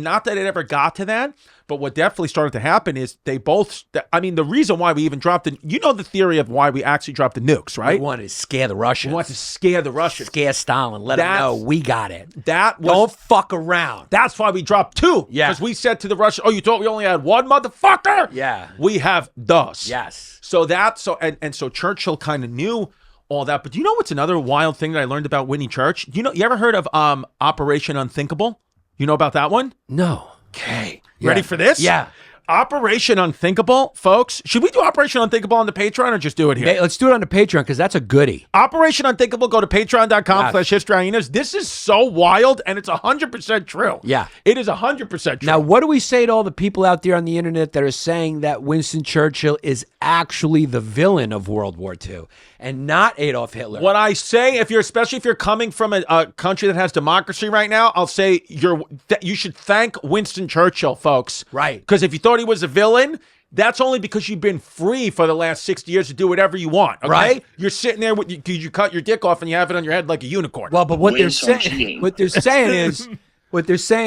not that it ever got to that, but what definitely started to happen is they both, the reason why we even dropped the theory of why we actually dropped the nukes, right? We wanted to scare the Russians. We wanted to scare the Russians. Scare Stalin. Let them know we got it. Don't fuck around. That's why we dropped two. Yeah. Because we said to the Russians, oh, you thought we only had one, motherfucker? Yeah. We have dos. Yes. So Churchill kind of knew all that. But do you know what's another wild thing that I learned about Winnie Church? You ever heard of Operation Unthinkable? You know about that one? No. Okay. Ready for this? Yeah. Operation Unthinkable, folks. Should we do Operation Unthinkable on the Patreon or just do it here? Let's do it on the Patreon because that's a goodie. Operation Unthinkable, go to patreon.com/historyhyenas. This is so wild, and it's 100% true. Yeah. It is 100% true. Now, what do we say to all the people out there on the internet that are saying that Winston Churchill is actually the villain of World War II and not Adolf Hitler? What I say, especially if you're coming from a country that has democracy right now, I'll say you should thank Winston Churchill, folks. Right. Because if you thought he was a villain, that's only because you've been free for the last 60 years to do whatever you want. Okay? Right? You're sitting there you cut your dick off and you have it on your head like a unicorn. Well, but what they're saying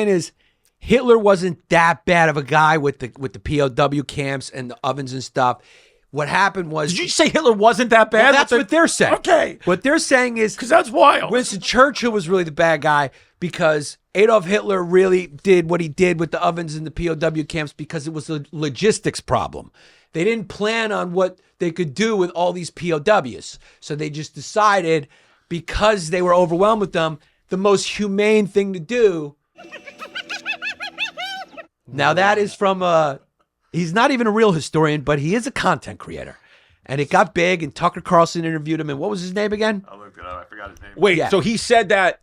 is Hitler wasn't that bad of a guy with the POW camps and the ovens and stuff. What happened was... Did you say Hitler wasn't that bad? Well, that's what they're saying. Okay. What they're saying is... Because that's wild. Winston Churchill was really the bad guy because Adolf Hitler really did what he did with the ovens and the POW camps because it was a logistics problem. They didn't plan on what they could do with all these POWs. So they just decided, because they were overwhelmed with them, the most humane thing to do... Now that is from he's not even a real historian, but he is a content creator. And it got big, and Tucker Carlson interviewed him, and what was his name again? I looked it up. I forgot his name. Wait, so he said that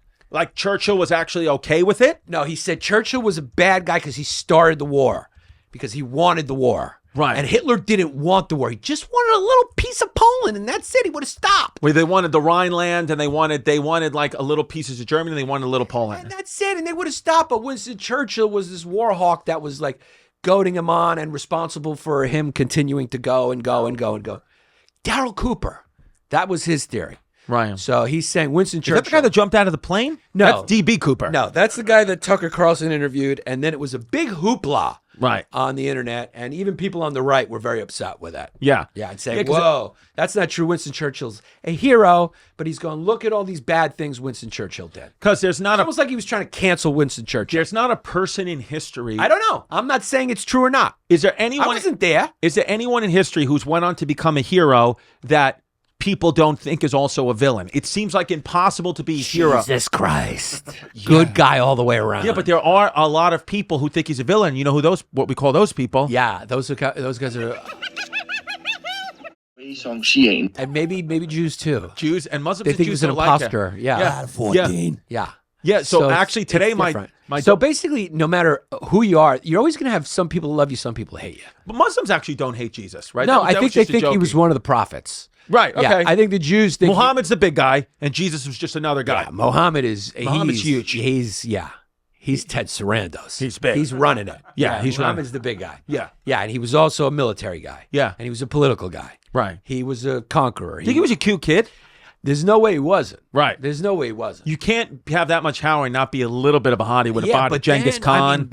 Churchill was actually okay with it? No, he said Churchill was a bad guy because he started the war. because he wanted the war. Right. And Hitler didn't want the war. He just wanted a little piece of Poland, and that's it. He would have stopped. Where they wanted the Rhineland, and they wanted like a little pieces of Germany, and they wanted a little Poland. And that's it. And they would have stopped. But Winston Churchill was this war hawk that was like goading him on and responsible for him continuing to go and go and go and go. Darryl Cooper, that was his theory. Right. So he's saying Winston Churchill. Is that the guy that jumped out of the plane? No. That's D.B. Cooper. No, that's the guy that Tucker Carlson interviewed, and then it was a big hoopla on the internet, and even people on the right were very upset with that. Yeah. Yeah, and saying, whoa, that's not true. Winston Churchill's a hero, but he's going, look at all these bad things Winston Churchill did. Because there's not almost like he was trying to cancel Winston Churchill. There's not a person in history. I don't know. I'm not saying it's true or not. Is there anyone? I wasn't there. Is there anyone in history who's went on to become a hero that people don't think is also a villain? It seems like impossible to be a hero. Jesus Christ. Good guy all the way around. Yeah, but there are a lot of people who think he's a villain. You know who what we call those people? Yeah, those guys are. And maybe Jews too. Jews and Muslims. They and think Jews he's an imposter. Like yeah. 14. Yeah. Yeah. So actually today so basically, no matter who you are, you're always going to have some people love you, some people hate you. But Muslims actually don't hate Jesus, right? No, I think they think he was one of the prophets. Right. Okay. Yeah, I think the Jews think Muhammad's the big guy, and Jesus was just another guy. Yeah, Muhammad's huge. He's Ted Sarandos. He's big. He's running it. Yeah, he's Muhammad's the big guy. Yeah. Yeah, and he was also a military guy. Yeah. And he was a political guy. Right. He was a conqueror. Think he was a cute kid? There's no way he wasn't. Right. There's no way he wasn't. You can't have that much power and not be a little bit of a hottie with a body. But Genghis Khan.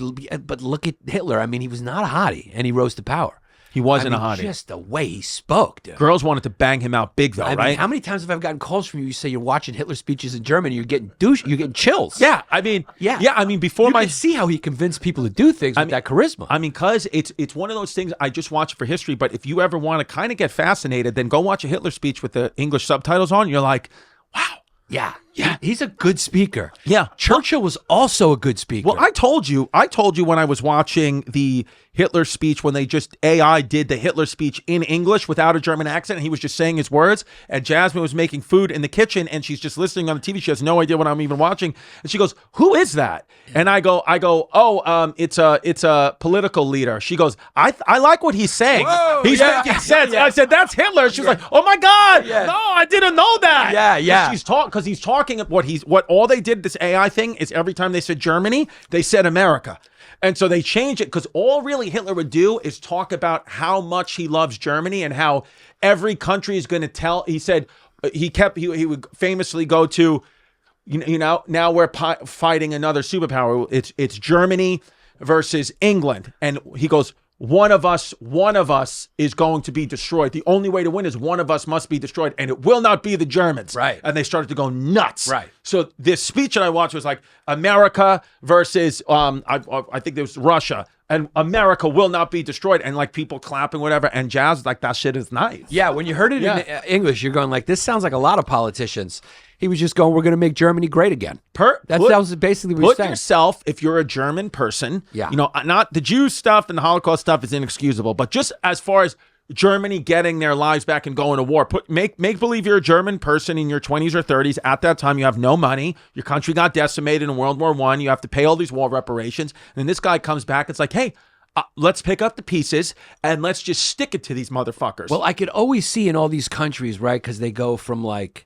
But look at Hitler. I mean, he was not a hottie, and he rose to power. He wasn't a hottie. Just the way he spoke, dude. Girls wanted to bang him out big, though, I mean, right? how many times have I gotten calls from you? You say you're watching Hitler speeches in Germany. You're getting you're getting chills. Yeah, I mean, I mean, before you can see how he convinced people to do things with that charisma. I mean, because it's one of those things. I just watch it for history. But if you ever want to kind of get fascinated, then go watch a Hitler speech with the English subtitles on. You're like, wow. Yeah. He's a good speaker. Yeah. Churchill was also a good speaker. Well, I told you when I was watching the Hitler speech, when they just AI did the Hitler speech in English without a German accent, and he was just saying his words, and Jasmine was making food in the kitchen, and she's just listening on the TV. She has no idea what I'm even watching. And she goes, "Who is that?" And I go, "Oh, it's a political leader." She goes, "I like what he's saying. He's making sense." I said, "That's Hitler." She was like, "Oh my God, no, I didn't know that." Yeah. She's because he's talking what all they did, this AI thing, is every time they said Germany, they said America. And so they changed it because all really Hitler would do is talk about how much he loves Germany and how every country is going to tell. He said he would famously go to, now we're fighting another superpower. It's Germany versus England. And he goes, one of us is going to be destroyed. The only way to win is one of us must be destroyed, and it will not be the Germans. Right. And they started to go nuts. Right. So this speech that I watched was like America versus I think there was Russia, and America will not be destroyed, and like people clapping, whatever. And Jazz was like, that shit is nice. Yeah, when you heard it in English, you're going like, this sounds like a lot of politicians. He was just going, we're going to make Germany great again. That was basically what he was saying. Put yourself, if you're a German person, Yeah. Not the Jews stuff and the Holocaust stuff is inexcusable, but just as far as Germany getting their lives back and going to war, make believe you're a German person in your 20s or 30s. At that time, you have no money. Your country got decimated in World War I. You have to pay all these war reparations. And then this guy comes back. It's like, hey, let's pick up the pieces and let's just stick it to these motherfuckers. Well, I could always see in all these countries, right, because they go from like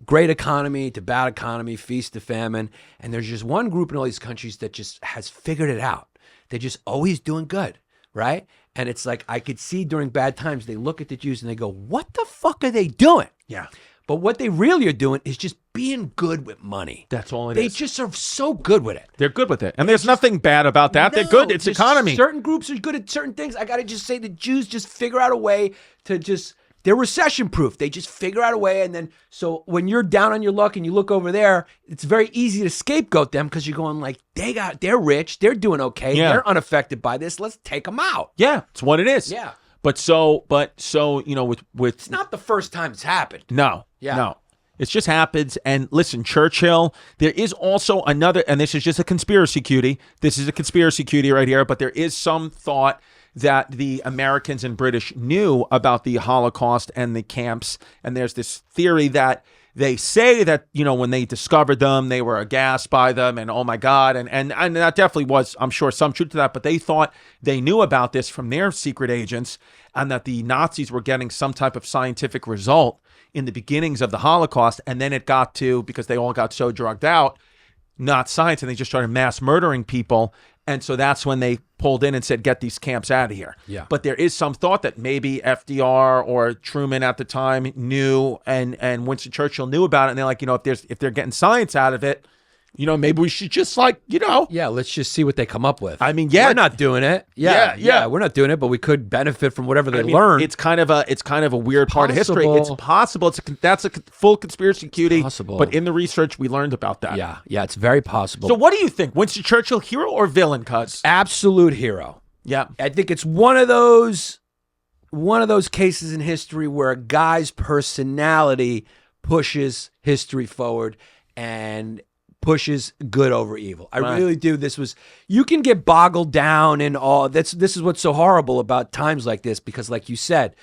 great economy to bad economy, feast to famine. And there's just one group in all these countries that just has figured it out. They're just always doing good, right? And it's like, I could see during bad times, they look at the Jews and they go, what the fuck are they doing? Yeah. But what they really are doing is just being good with money. That's all They just are so good with it. They're good with it. And there's nothing bad about that. They're good. It's economy. Certain groups are good at certain things. I got to just say the Jews just figure out a way to just, they're recession proof. They just figure out a way. And then, so when you're down on your luck and you look over there, it's very easy to scapegoat them because you're going like, they're rich. They're doing okay. Yeah. They're unaffected by this. Let's take them out. Yeah, it's what it is. Yeah. But so, with It's not the first time it's happened. No. Yeah. No. It just happens. And listen, Churchill, there is also another, and this is just a conspiracy cutie. This is a conspiracy cutie right here, but there is some thought that the Americans and British knew about the Holocaust and the camps. And there's this theory that they say that, when they discovered them, they were aghast by them and, oh my God. And that definitely was, I'm sure, some truth to that. But they thought they knew about this from their secret agents and that the Nazis were getting some type of scientific result in the beginnings of the Holocaust. And then it got to, because they all got so drugged out, not science, and they just started mass murdering people. And so that's when they pulled in and said, get these camps out of here. Yeah. But there is some thought that maybe FDR or Truman at the time knew, and Winston Churchill knew about it. And they're like, if they're getting science out of it, maybe we should just Yeah, let's just see what they come up with. I mean, yeah. We're not doing it. Yeah, we're not doing it, but we could benefit from whatever they learn. It's kind of a weird part of history. It's possible. That's a full conspiracy, cutie. Possible. But in the research, we learned about that. Yeah, it's very possible. So what do you think? Winston Churchill, hero or villain, cuz? Absolute hero. Yeah. I think it's one of those cases in history where a guy's personality pushes history forward and pushes good over evil. I really do. You can get boggled down in all. This is what's so horrible about times like this, because like you said,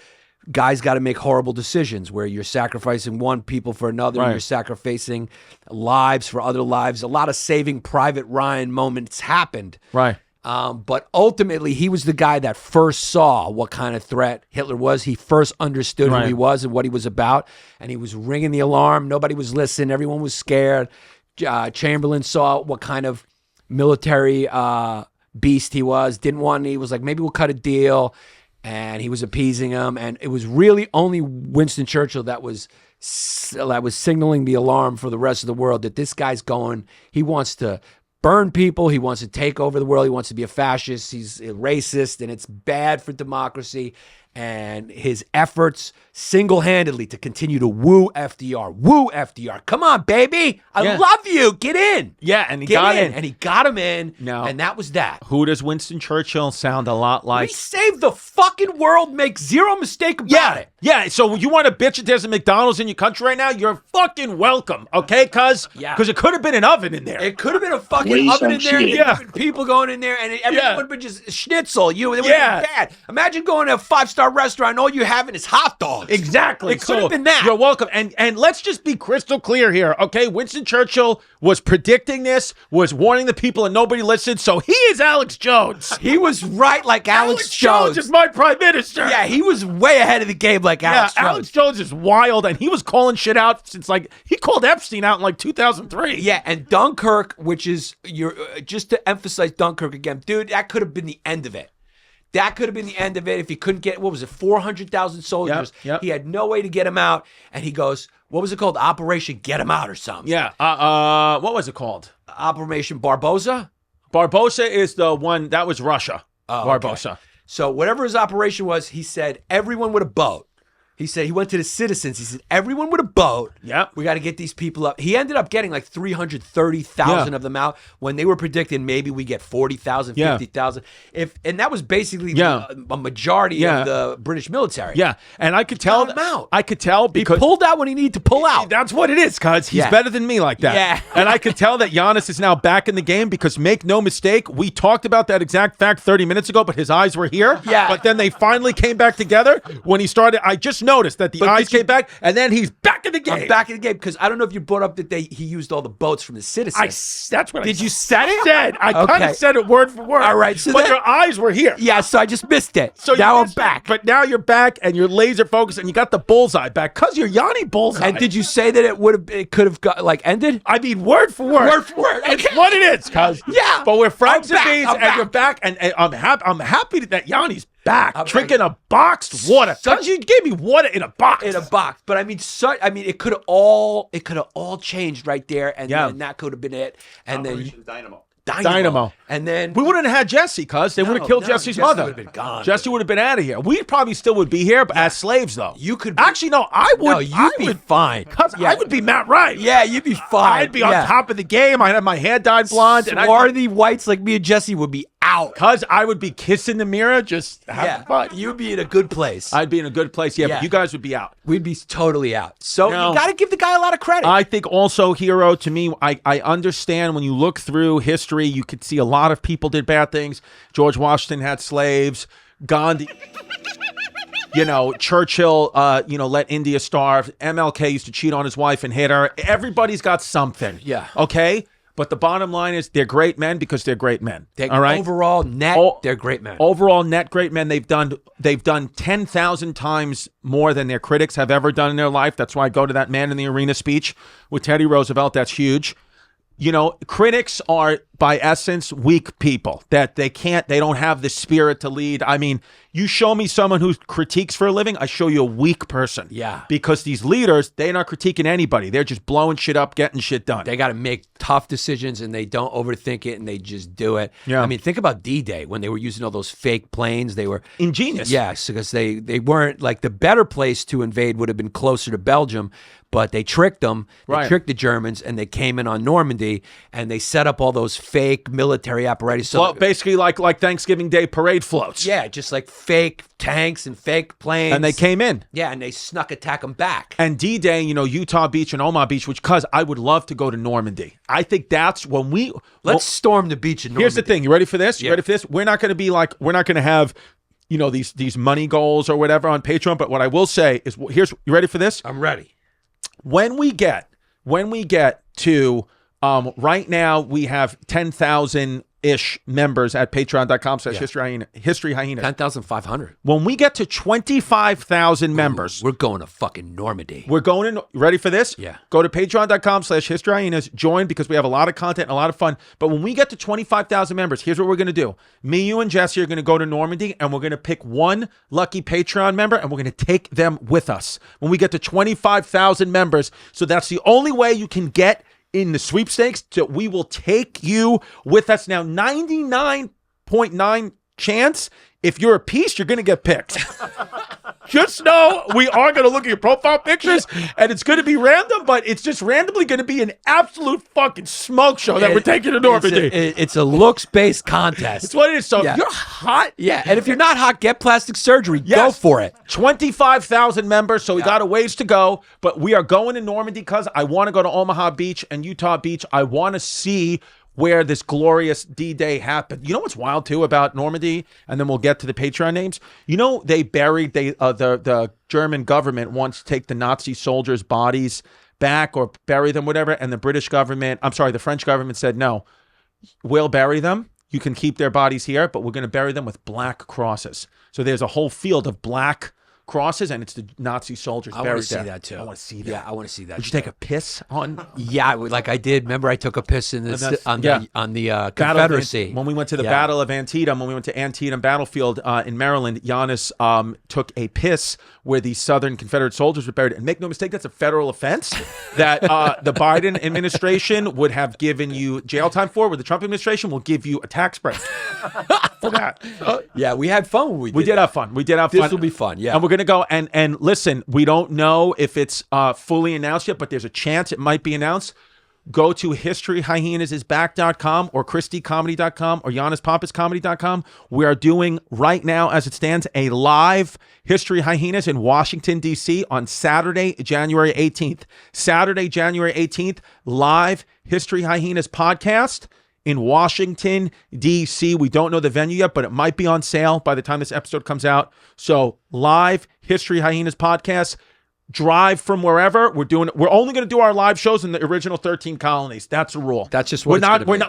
guys got to make horrible decisions where you're sacrificing one people for another. Right. You're sacrificing lives for other lives. A lot of Saving Private Ryan moments happened. Right. But ultimately, he was the guy that first saw what kind of threat Hitler was. He first understood who he was and what he was about. And he was ringing the alarm. Nobody was listening. Everyone was scared. Chamberlain saw what kind of military beast he was. Didn't want. He was like, maybe we'll cut a deal. And he was appeasing him. And it was really only Winston Churchill that was signaling the alarm for the rest of the world that this guy's going. He wants to burn people. He wants to take over the world. He wants to be a fascist. He's a racist, and it's bad for democracy. And his efforts single-handedly to continue to woo FDR. Come on, baby. I love you. Get in. Yeah, and he got in. And he got him in, No. and that was that. Who does Winston Churchill sound a lot like? We saved the fucking world. Make zero mistake about it. Yeah, so you want to bitch that there's a McDonald's in your country right now? You're fucking welcome, okay? Because it could have been an oven in there. It could have been a fucking oven in there. And people going in there, and everyone would have been just schnitzel. It would have been bad. Imagine going to a 5-star restaurant and all you're having is hot dogs. Exactly. It could have been that. You're welcome. And let's just be crystal clear here, okay? Winston Churchill was predicting this, was warning the people, and nobody listened, so he is Alex Jones. He was right like Alex Jones is my prime minister. Yeah, he was way ahead of the game like Alex Jones. Alex Jones is wild, and he was calling shit out since, he called Epstein out in 2003. Yeah, and Dunkirk, which is, just to emphasize Dunkirk again, dude, that could have been the end of it. That could have been the end of it if he couldn't get, 400,000 soldiers. Yep. He had no way to get him out. And he goes, what was it called? Operation Get Him Out or something. Yeah. What was it called? Operation Barbossa? Barbossa is the one, that was Russia. Barbossa. Okay. So whatever his operation was, he said, everyone with a boat. He said, he went to the citizens. He said, everyone with a boat. Yep. We got to get these people up. He ended up getting 330,000 of them out when they were predicting maybe we get 40,000, 50,000. And that was basically a majority of the British military. Yeah. And I could tell him out. I could tell because he pulled out when he needed to pull out. That's what it is, cuz he's better than me like that. Yeah. And I could tell that Yannis is now back in the game because make no mistake, we talked about that exact fact 30 minutes ago, but his eyes were here. Yeah. But then they finally came back together when he started. I just noticed that the eyes came back, and then he's back in the game. I'm back in the game because I don't know if you brought up that he used all the boats from the citizens. That's what Did you say it? Said. I kind of said it word for word. All right, so but your eyes were here. Yeah, so I just missed it. So now I'm back. But now you're back, and you're laser focused, and you got the bullseye back because you're Yanni bullseye. And did you say that it could have got ended? I mean, word for word. Word for word. It's what it is, cuz. Yeah. But we're friends and bees, and back. you're back, and I'm happy that Yanni's back, drinking a boxed water. Cuz you gave me water in a box. But I mean, it could have all changed right there, and then that could have been it. And Operation Dynamo. Dynamo. And then we wouldn't have had Jesse, cuz they would have killed Jesse's mother. Jesse would have been gone. Jesse would have been out of here. We probably still would be here, but as slaves, though. You could be, actually no. I would. No, you'd be fine. Cuz I would be Matt Rife. Yeah, you'd be fine. I'd be on top of the game. I'd have my hair dyed blonde. Swarthy whites like me and Jesse would be out. Cuz I would be kissing the mirror, just having fun. You'd be in a good place. I'd be in a good place. Yeah, but you guys would be out. We'd be totally out. So you got to give the guy a lot of credit. I think also, hero, to me, I understand when you look through history, you could see a lot of people did bad things. George Washington had slaves. Gandhi. Churchill, let India starve. MLK used to cheat on his wife and hit her. Everybody's got something. Yeah. Okay? But the bottom line is they're great men because they're great men. All right? Overall net, they're great men. Overall net, great men. They've done 10,000 times more than their critics have ever done in their life. That's why I go to that Man in the Arena speech with Teddy Roosevelt. That's huge. Critics are by essence weak people that they don't have the spirit to lead. I mean, you show me someone who critiques for a living, I show you a weak person. Yeah. Because these leaders, they're not critiquing anybody. They're just blowing shit up, getting shit done. They got to make tough decisions and they don't overthink it and they just do it. Yeah. I mean, think about D-Day when they were using all those fake planes. They were ingenious. Yes, because they weren't like the better place to invade would have been closer to Belgium, but they tricked them. They tricked the Germans and they came in on Normandy and they set up all those fake military apparatus. So basically like Thanksgiving Day parade floats. Yeah, just like fake tanks and fake planes. And they came in. Yeah, and they snuck attack them back. And D-Day, Utah Beach and Omaha Beach, because I would love to go to Normandy. I think that's when let's storm the beach in Normandy. Here's the thing. You ready for this? Yeah. You ready for this? We're not going to have, these money goals or whatever on Patreon. But what I will say is, you ready for this? I'm ready. When we get to right now, we have 10,000-ish members at patreon.com/History Hyenas. 10,500. When we get to 25,000 members, we're going to fucking Normandy. We're going to, ready for this? Yeah. Go to patreon.com/History Hyenas. Join because we have a lot of content and a lot of fun. But when we get to 25,000 members, here's what we're going to do. Me, you, and Jesse are going to go to Normandy and we're going to pick one lucky Patreon member and we're going to take them with us when we get to 25,000 members. So that's the only way you can get in the sweepstakes. We will take you with us. Now, 99.9 chance, if you're a piece, you're going to get picked. Just know we are going to look at your profile pictures and it's going to be random, but it's just randomly going to be an absolute fucking smoke show that we're taking to Normandy. It's a looks-based contest. It's what it is. So if you're hot. Yeah, and if you're not hot, get plastic surgery. Yes. Go for it. 25,000 members, so we got a ways to go, but we are going to Normandy because I want to go to Omaha Beach and Utah Beach. I want to see where this glorious D-Day happened. You know what's wild too about Normandy? And then we'll get to the Patreon names. They buried the German government wants to take the Nazi soldiers' bodies back or bury them, whatever. And the the French government said, no, we'll bury them. You can keep their bodies here, but we're going to bury them with black crosses. So there's a whole field of black crosses, and it's the Nazi soldiers buried there. I want to see that too. I want to see that. Yeah, I want to see that. Would you take a piss on? Yeah, like I did. Remember, I took a piss in on the Confederacy when we went to the Battle of Antietam. When we went to Antietam battlefield in Maryland, Yannis took a piss where the Southern Confederate soldiers were buried. And make no mistake, that's a federal offense that the Biden administration would have given you jail time for. Where the Trump administration will give you a tax break for that. Yeah, we had fun. We did have fun. This will be fun. Yeah. And we're going to go and listen, we don't know if it's fully announced yet, but there's a chance it might be announced. Go to historyhyenasisback.com or christycomedy.com or yannispappascomedy.com. We are doing right now, as it stands, a live History Hyenas in Washington, D.C. on Saturday, January 18th. Saturday, January 18th, live History Hyenas podcast in Washington, D.C. We don't know the venue yet, but it might be on sale by the time this episode comes out. So live History Hyenas podcast. Drive from wherever we're only going to do our live shows in the original 13 colonies. That's a rule. That's just what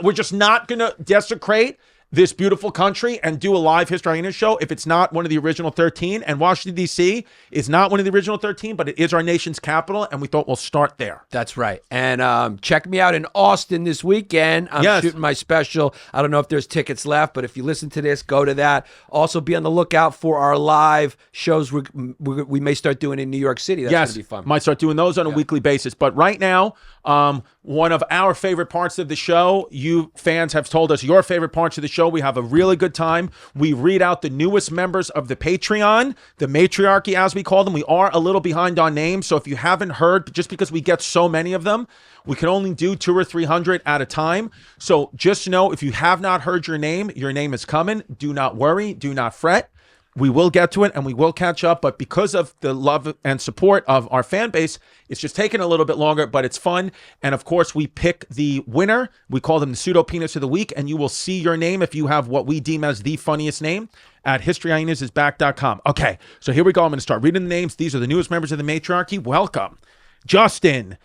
we're just not going to desecrate this beautiful country and do a live History Hyenas show if it's not one of the original 13. And Washington, D.C. is not one of the original 13, but it is our nation's capital, and we thought we'll start there. That's right. And check me out in Austin this weekend. I'm shooting my special. I don't know if there's tickets left, but if you listen to this, go to that. Also, be on the lookout for our live shows we may start doing in New York City. That's going to be fun. Might start doing those on a weekly basis. But right now, one of our favorite parts of the show, you fans have told us your favorite parts of the show. We have a really good time. We read out the newest members of the Patreon, the matriarchy as we call them. We are a little behind on names, so if you haven't heard, just because we get so many of them, we can only do 200 or 300 at a time. So just know, if you have not heard your name is coming. Do not worry. Do not fret. We will get to it and we will catch up, but because of the love and support of our fan base, it's just taking a little bit longer, but it's fun. And of course, we pick the winner. We call them the pseudo penis of the week, and you will see your name if you have what we deem as the funniest name at historyhyenasisback.com. Okay, so here we go. I'm going to start reading the names. These are the newest members of the matriarchy. Welcome, Justin.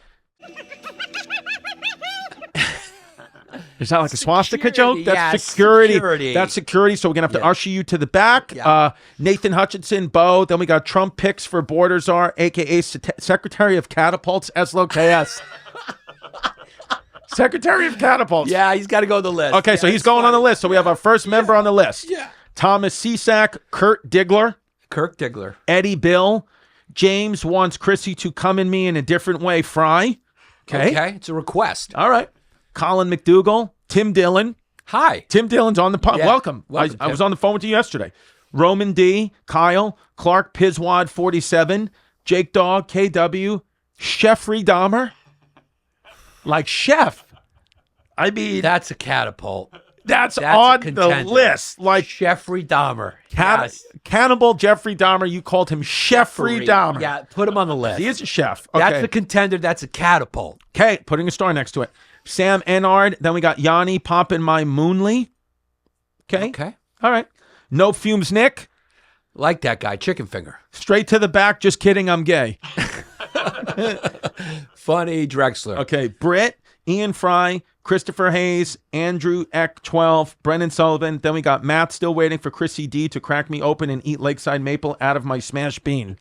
Is that like a swastika joke? That's security. That's security. So we're going to have to usher you to the back. Yeah. Nathan Hutchinson, Bo. Then we got Trump picks for Border Czar, a.k.a. Secretary of Catapults, Eslo KS. Secretary of Catapults. Yeah, he's got to go on the list. Okay, so he's going on the list. So we have our first member on the list. Yeah. Thomas Cisak, Kurt Diggler. Eddie Bill. James wants Chrissy to come in me in a different way, Fry. Okay, it's a request. All right. Colin McDougall, Tim Dillon. Hi. Tim Dillon's on the pod. Yeah. Welcome. I was on the phone with you yesterday. Roman D, Kyle, Clark Piswad 47, Jake Dog, KW, Jeffrey Dahmer. Like chef. I mean, that's a catapult. That's on the list. Like Jeffrey Dahmer. Cannibal Jeffrey Dahmer. You called him Jeffrey Dahmer. Yeah, put him on the list. He is a chef. Okay. That's a contender. That's a catapult. Okay, putting a star next to it. Sam Ennard. Then we got Yanni Poppin' My Moonly. Okay. All right. No Fumes Nick. Like that guy. Chicken finger. Straight to the back. Just kidding. I'm gay. Funny Drexler. Okay. Britt, Ian Fry, Christopher Hayes, Andrew Eck 12, Brennan Sullivan. Then we got Matt still waiting for Chrissy D to crack me open and eat Lakeside Maple out of my smashed bean.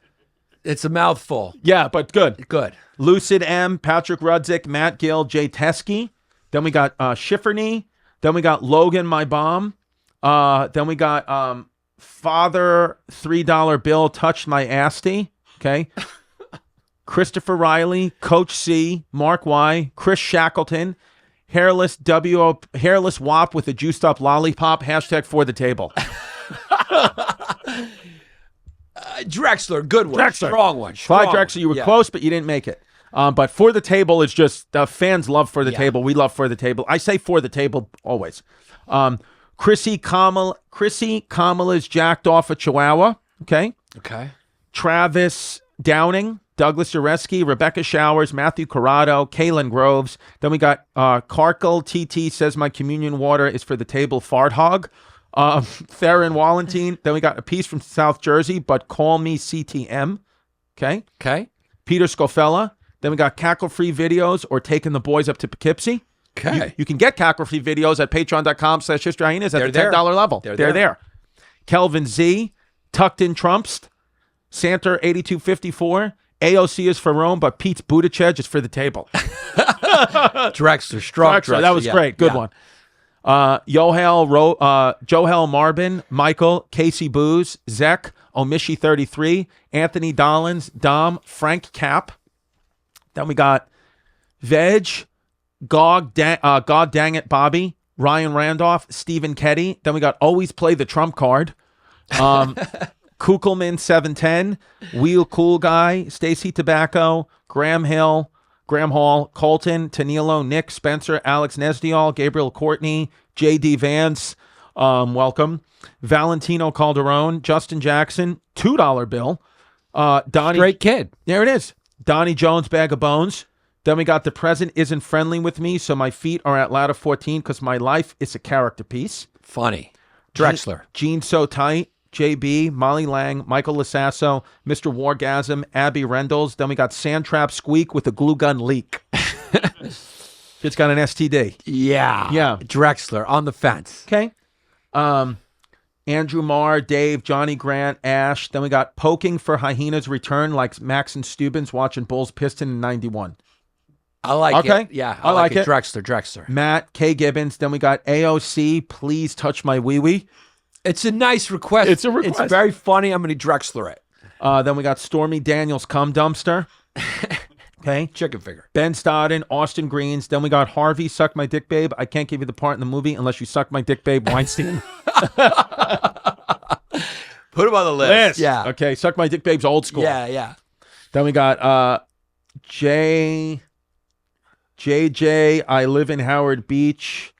It's a mouthful. Yeah, but good. Good. Lucid M, Patrick Rudzik, Matt Gill, Jay Teskey. Then we got Schifferny. Then we got Logan, my bomb. Then we got Father $3 bill, touched my assty. Okay. Christopher Riley, Coach C, Mark Y, Chris Shackleton, Hairless Wop with a juiced up lollipop, hashtag for the table. Drexler, good one. Drexler. Strong one. Clyde Drexler, you were close, but you didn't make it. But for the table is just, fans love for the table. We love for the table. I say for the table always. Chrissy Kamala's jacked off a Chihuahua. Okay. Travis Downing, Douglas Ureski, Rebecca Showers, Matthew Corrado, Kaylin Groves. Then we got Carkle TT says my communion water is for the table, fart hog. Theron Wallentine. Then we got a piece from South Jersey, but call me CTM. Okay. Peter Scofella. Then we got Cackle Free videos or taking the boys up to Poughkeepsie. Okay. You can get Cackle Free videos at patreon.com/historyhyenas at the $10 level. They're there. Kelvin Z. Tucked in Trumpst. Santa 8254. AOC is for Rome, but Pete's Buttigieg is for the table. Drexler, strong Drexler. That was great. Good one. Johel Marbin, Michael, Casey Booz, Zek, Omishi 33, Anthony Dollins, Dom, Frank Cap. Then we got Veg, God Dang It Bobby, Ryan Randolph, Stephen Keddy. Then we got Always Play the Trump Card. Kugelman 710, Wheel Cool Guy, Stacy Tobacco, Graham Hall, Colton, Tanilo, Nick, Spencer, Alex Nesdial, Gabriel Courtney, J.D. Vance, welcome, Valentino Calderon, Justin Jackson, $2 bill, Donnie. Straight kid. There it is. Donnie Jones, Bag of Bones. Then we got the present isn't friendly with me, so my feet are at ladder 14 because my life is a character piece. Funny. Drexler. Gene So Tight. JB, Molly Lang, Michael Lasasso, Mr. Wargasm, Abby Rendles. Then we got Sandtrap Squeak with a glue gun leak. It's got an STD. Yeah. Drexler on the fence. Okay. Andrew Marr, Dave, Johnny Grant, Ash. Then we got Poking for Hyenas return like Max and Steubens watching Bulls Piston in 91. I like it. Yeah, I like it. Drexler. Matt, K. Gibbons. Then we got AOC, please touch my wee-wee. It's a nice request. It's a request. It's very funny. I'm going to Drexler it. Then we got Stormy Daniels, cum dumpster. Okay. Chicken finger. Ben Stodden, Austin Greens. Then we got Harvey, suck my dick, babe. I can't give you the part in the movie unless you suck my dick, babe, Weinstein. Put him on the list. Yeah. Okay. Suck my dick, babe's old school. Yeah. Then we got JJ. I live in Howard Beach.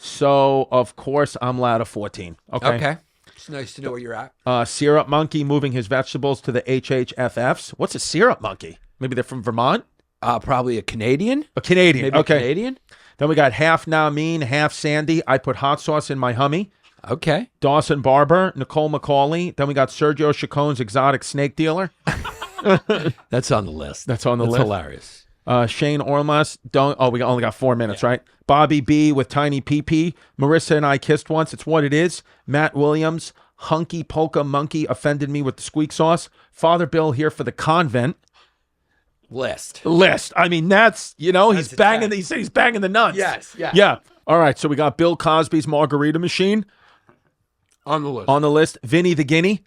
So, of course, I'm ladder 14. Okay. It's nice to know where you're at. Syrup Monkey moving his vegetables to the HHFFs. What's a Syrup Monkey? Maybe they're from Vermont? Probably a Canadian. A Canadian. Maybe okay. a Canadian. Then we got half Namin, half Sandy. I put hot sauce in my Hummy. Okay. Dawson Barber, Nicole McCauley. Then we got Sergio Chacon's exotic snake dealer. That's on the list. That's on the That's list. hilarious. Shane Ormas. We only got 4 minutes, right? Bobby B with Tiny PP. Marissa and I kissed once. It's what it is. Matt Williams. Hunky Polka Monkey offended me with the squeak sauce. Father Bill here for the convent. List. I mean, that's, he's banging. He said he's banging the nuts. Yes. Yeah. Yeah. All right. So we got Bill Cosby's Margarita Machine On the list. on the list. Vinny the Guinea.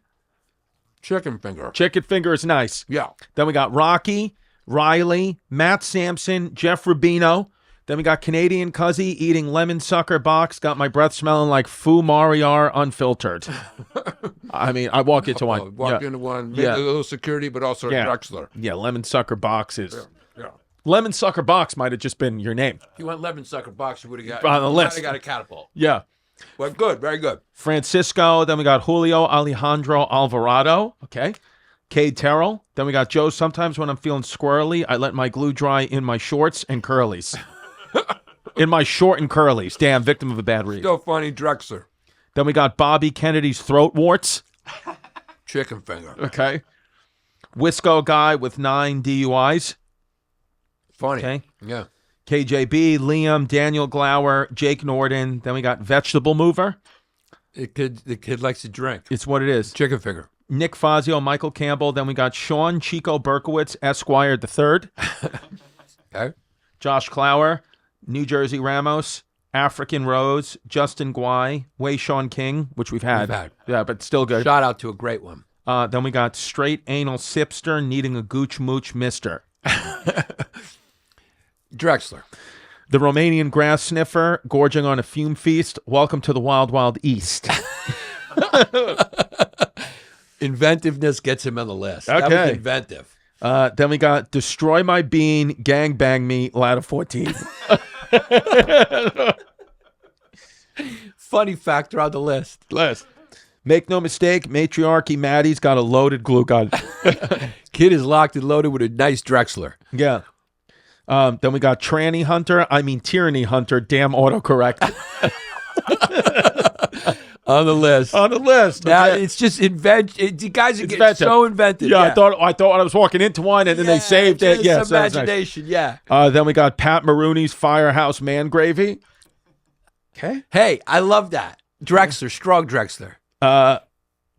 Chicken finger. Chicken finger is nice. Yeah. Then we got Rocky, Riley, Matt Sampson, Jeff Rubino. Then we got Canadian Cuzzy eating lemon sucker box. Got my breath smelling like Fu Mariar unfiltered. I mean, I walk into one. Walk into one, maybe a little security, but also a Drexler. Yeah, lemon sucker box is. Yeah. Lemon sucker box might have just been your name. If you went lemon sucker box, you would have got On the list. You got a catapult. Yeah. Well, good, very good. Francisco. Then we got Julio Alejandro Alvarado. Okay. Cade Terrell. Then we got Joe. Sometimes when I'm feeling squirrely, I let my glue dry in my shorts and curlies. In my short and curlies. Damn, victim of a bad read. Still funny, Drexler. Then we got Bobby Kennedy's throat warts. Chicken finger. Okay. Wisco guy with 9 DUIs. Funny. Okay. Yeah. KJB, Liam, Daniel Glower, Jake Norden. Then we got Vegetable Mover. The kid likes to drink. It's what it is. Chicken finger. Nick Fazio, Michael Campbell. Then we got Sean Chico Berkowitz, Esquire the Third. Okay. Josh Clower, New Jersey Ramos, African Rose, Justin Guai, Wei Sean King, which we've had. Yeah, but still good. Shout out to a great one. Then we got Straight Anal Sipster needing a gooch mooch mister. Drexler. The Romanian grass sniffer, gorging on a fume feast. Welcome to the wild, wild east. Inventiveness gets him on the list. Okay. That was inventive. Then we got Destroy My Bean, Gang Bang Me, Lad of 14. Funny factor on the list. Make no mistake, Matriarchy Maddie's got a loaded glue gun. Kid is locked and loaded with a nice Drexler. Yeah. Then we got Tyranny Hunter, damn autocorrect. On the list. On the list. Now Okay. it's just you guys are getting inventive. so inventive. Yeah, I thought I was walking into one and then they saved it. Yeah, so that's nice. imagination. Yeah. Then we got Pat Maroney's Firehouse Man Gravy. Okay. Hey, I love that. Drexler, strong Drexler.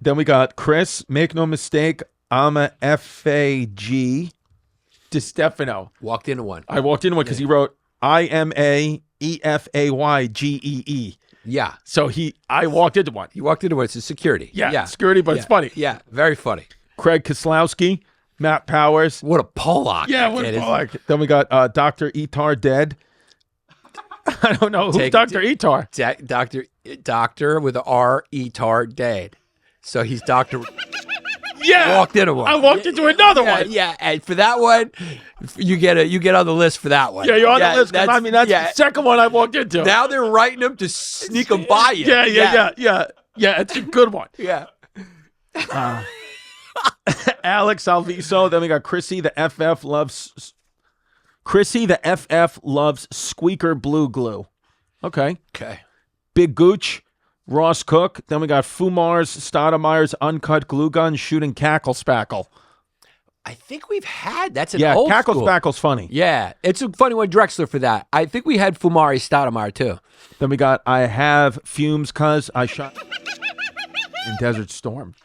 Then we got Chris. Make no mistake, I'm a FAG. Distefano. Walked into one. I walked into one because he wrote IMAEFAYGEE. Yeah. So I walked into one. You walked into one. It's a security. Yeah. Security, but it's funny. Yeah. Very funny. Craig Koslowski, Matt Powers. What a Pollock. Yeah, what a Pollock. Then we got Dr. Etar dead. I don't know. Who's Dr. Etar? Doctor with a R, Etar dead. So he's Dr. Yeah. Walked into one. I walked into another one. Yeah, and for that one, you get on the list for that one. Yeah, you're on the list. I mean, that's the second one I walked into. Now they're writing them to sneak them by you. Yeah. It's a good one. Yeah. Alex Alviso. Then we got Chrissy. The FF loves squeaker blue glue. Okay. Big Gooch. Ross Cook. Then we got Fumar's Stoudemire's uncut glue gun shooting Cackle Spackle. I think we've had that's an old Cackle school. Spackle's funny. Yeah, it's a funny one, Drexler for that. I think we had Fumari Stoudemire too. Then we got I have fumes cuz I shot in Desert Storm.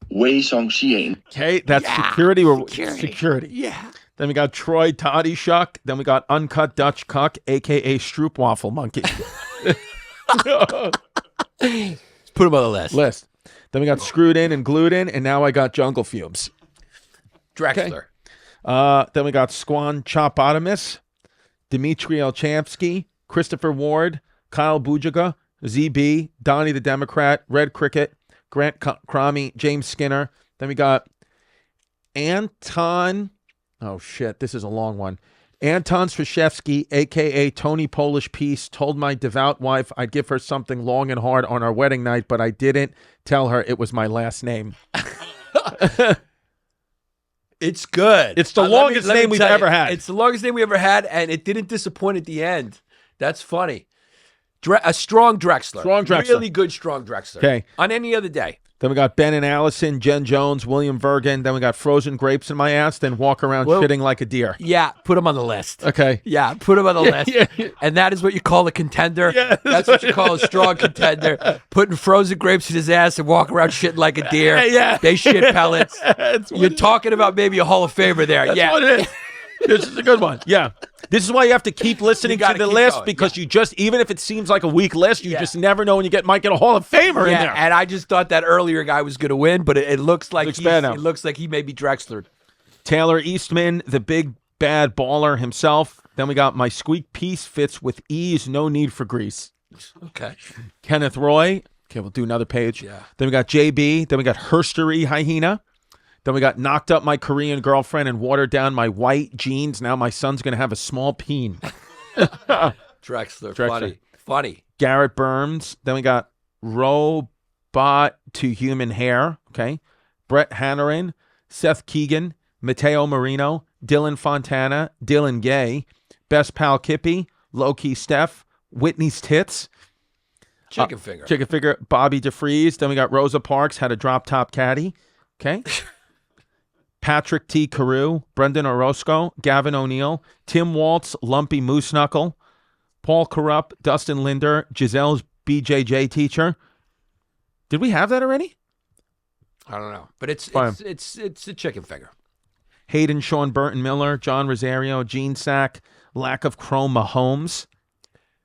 Wei Song Xian. Okay, that's security. Security. Yeah. Then we got Troy Toddy Shuck. Then we got Uncut Dutch Cuck, a.k.a. Stroopwafel Monkey. Let's put him on the list. Then we got Screwed In and Glued In, and now I got Jungle Fumes. Drexler. Then we got Squan Chopotamus, Dmitry Elchamsky, Christopher Ward, Kyle Bujaga, ZB, Donnie the Democrat, Red Cricket, Grant Cromie, James Skinner. Then we got Anton. Oh, shit. This is a long one. Anton Strashevsky, a.k.a. Tony Polish Peace, told my devout wife I'd give her something long and hard on our wedding night, but I didn't tell her it was my last name. It's good. It's the longest name we've ever had. It's the longest name we ever had, and it didn't disappoint at the end. That's funny. A strong Drexler. Strong Drexler. Really good strong Drexler. Okay. On any other day. Then we got Ben and Allison, Jen Jones, William Vergen. Then we got frozen grapes in my ass. Then walk around shitting like a deer. Yeah, put him on the list. Okay. Yeah, put him on the list. Yeah. And that is what you call a contender. Yeah, that's what you call a strong contender. Putting frozen grapes in his ass and walk around shitting like a deer. Yeah. They shit pellets. You're talking about maybe a Hall of Famer there. That's yeah. what it is. This is a good one. Yeah. This is why you have to keep listening to the list going. Because you just, even if it seems like a weak list, you just never know when you might get a Hall of Famer in there. And I just thought that earlier guy was going to win, but it looks like it looks like he may be Drexler. Taylor Eastman, the big bad baller himself. Then we got my squeak piece fits with ease, no need for grease. Okay. Kenneth Roy. Okay, we'll do another page. Yeah. Then we got JB. Then we got Herstory Hyena. Then we got knocked up my Korean girlfriend and watered down my white jeans. Now my son's going to have a small peen. Drexler. Funny. Garrett Burns. Then we got Robot to Human Hair. Okay. Brett Hannerin. Seth Keegan. Mateo Marino. Dylan Fontana. Dylan Gay. Best Pal Kippy. Low-Key Steph. Whitney's Tits. Chicken finger. Chicken finger. Bobby DeFries. Then we got Rosa Parks. Had a drop top caddy. Okay. Patrick T. Carew, Brendan Orozco, Gavin O'Neill, Tim Waltz, Lumpy Moose Knuckle, Paul Corrupt, Dustin Linder, Giselle's BJJ teacher. Did we have that already? I don't know, but it's a chicken finger. Hayden Sean Burton Miller, John Rosario, Gene Sack, Lack of Chrome Mahomes.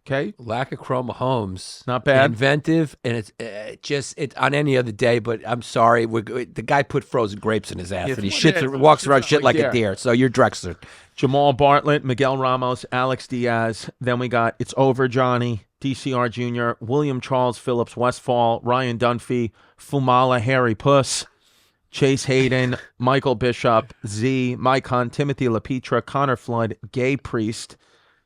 Okay. Lack of Chrome Mahomes. Not bad. Inventive, and it's on any other day, but I'm sorry. The guy put frozen grapes in his ass, and he walks around shit like a deer. So you're Drexler. Jamal Bartlett, Miguel Ramos, Alex Diaz. Then we got It's Over Johnny, DCR Jr., William Charles Phillips Westfall, Ryan Dunphy, Fumala Harry Puss, Chase Hayden, Michael Bishop, Z, Mike Hunt, Timothy LaPetra, Connor Flood, Gay Priest,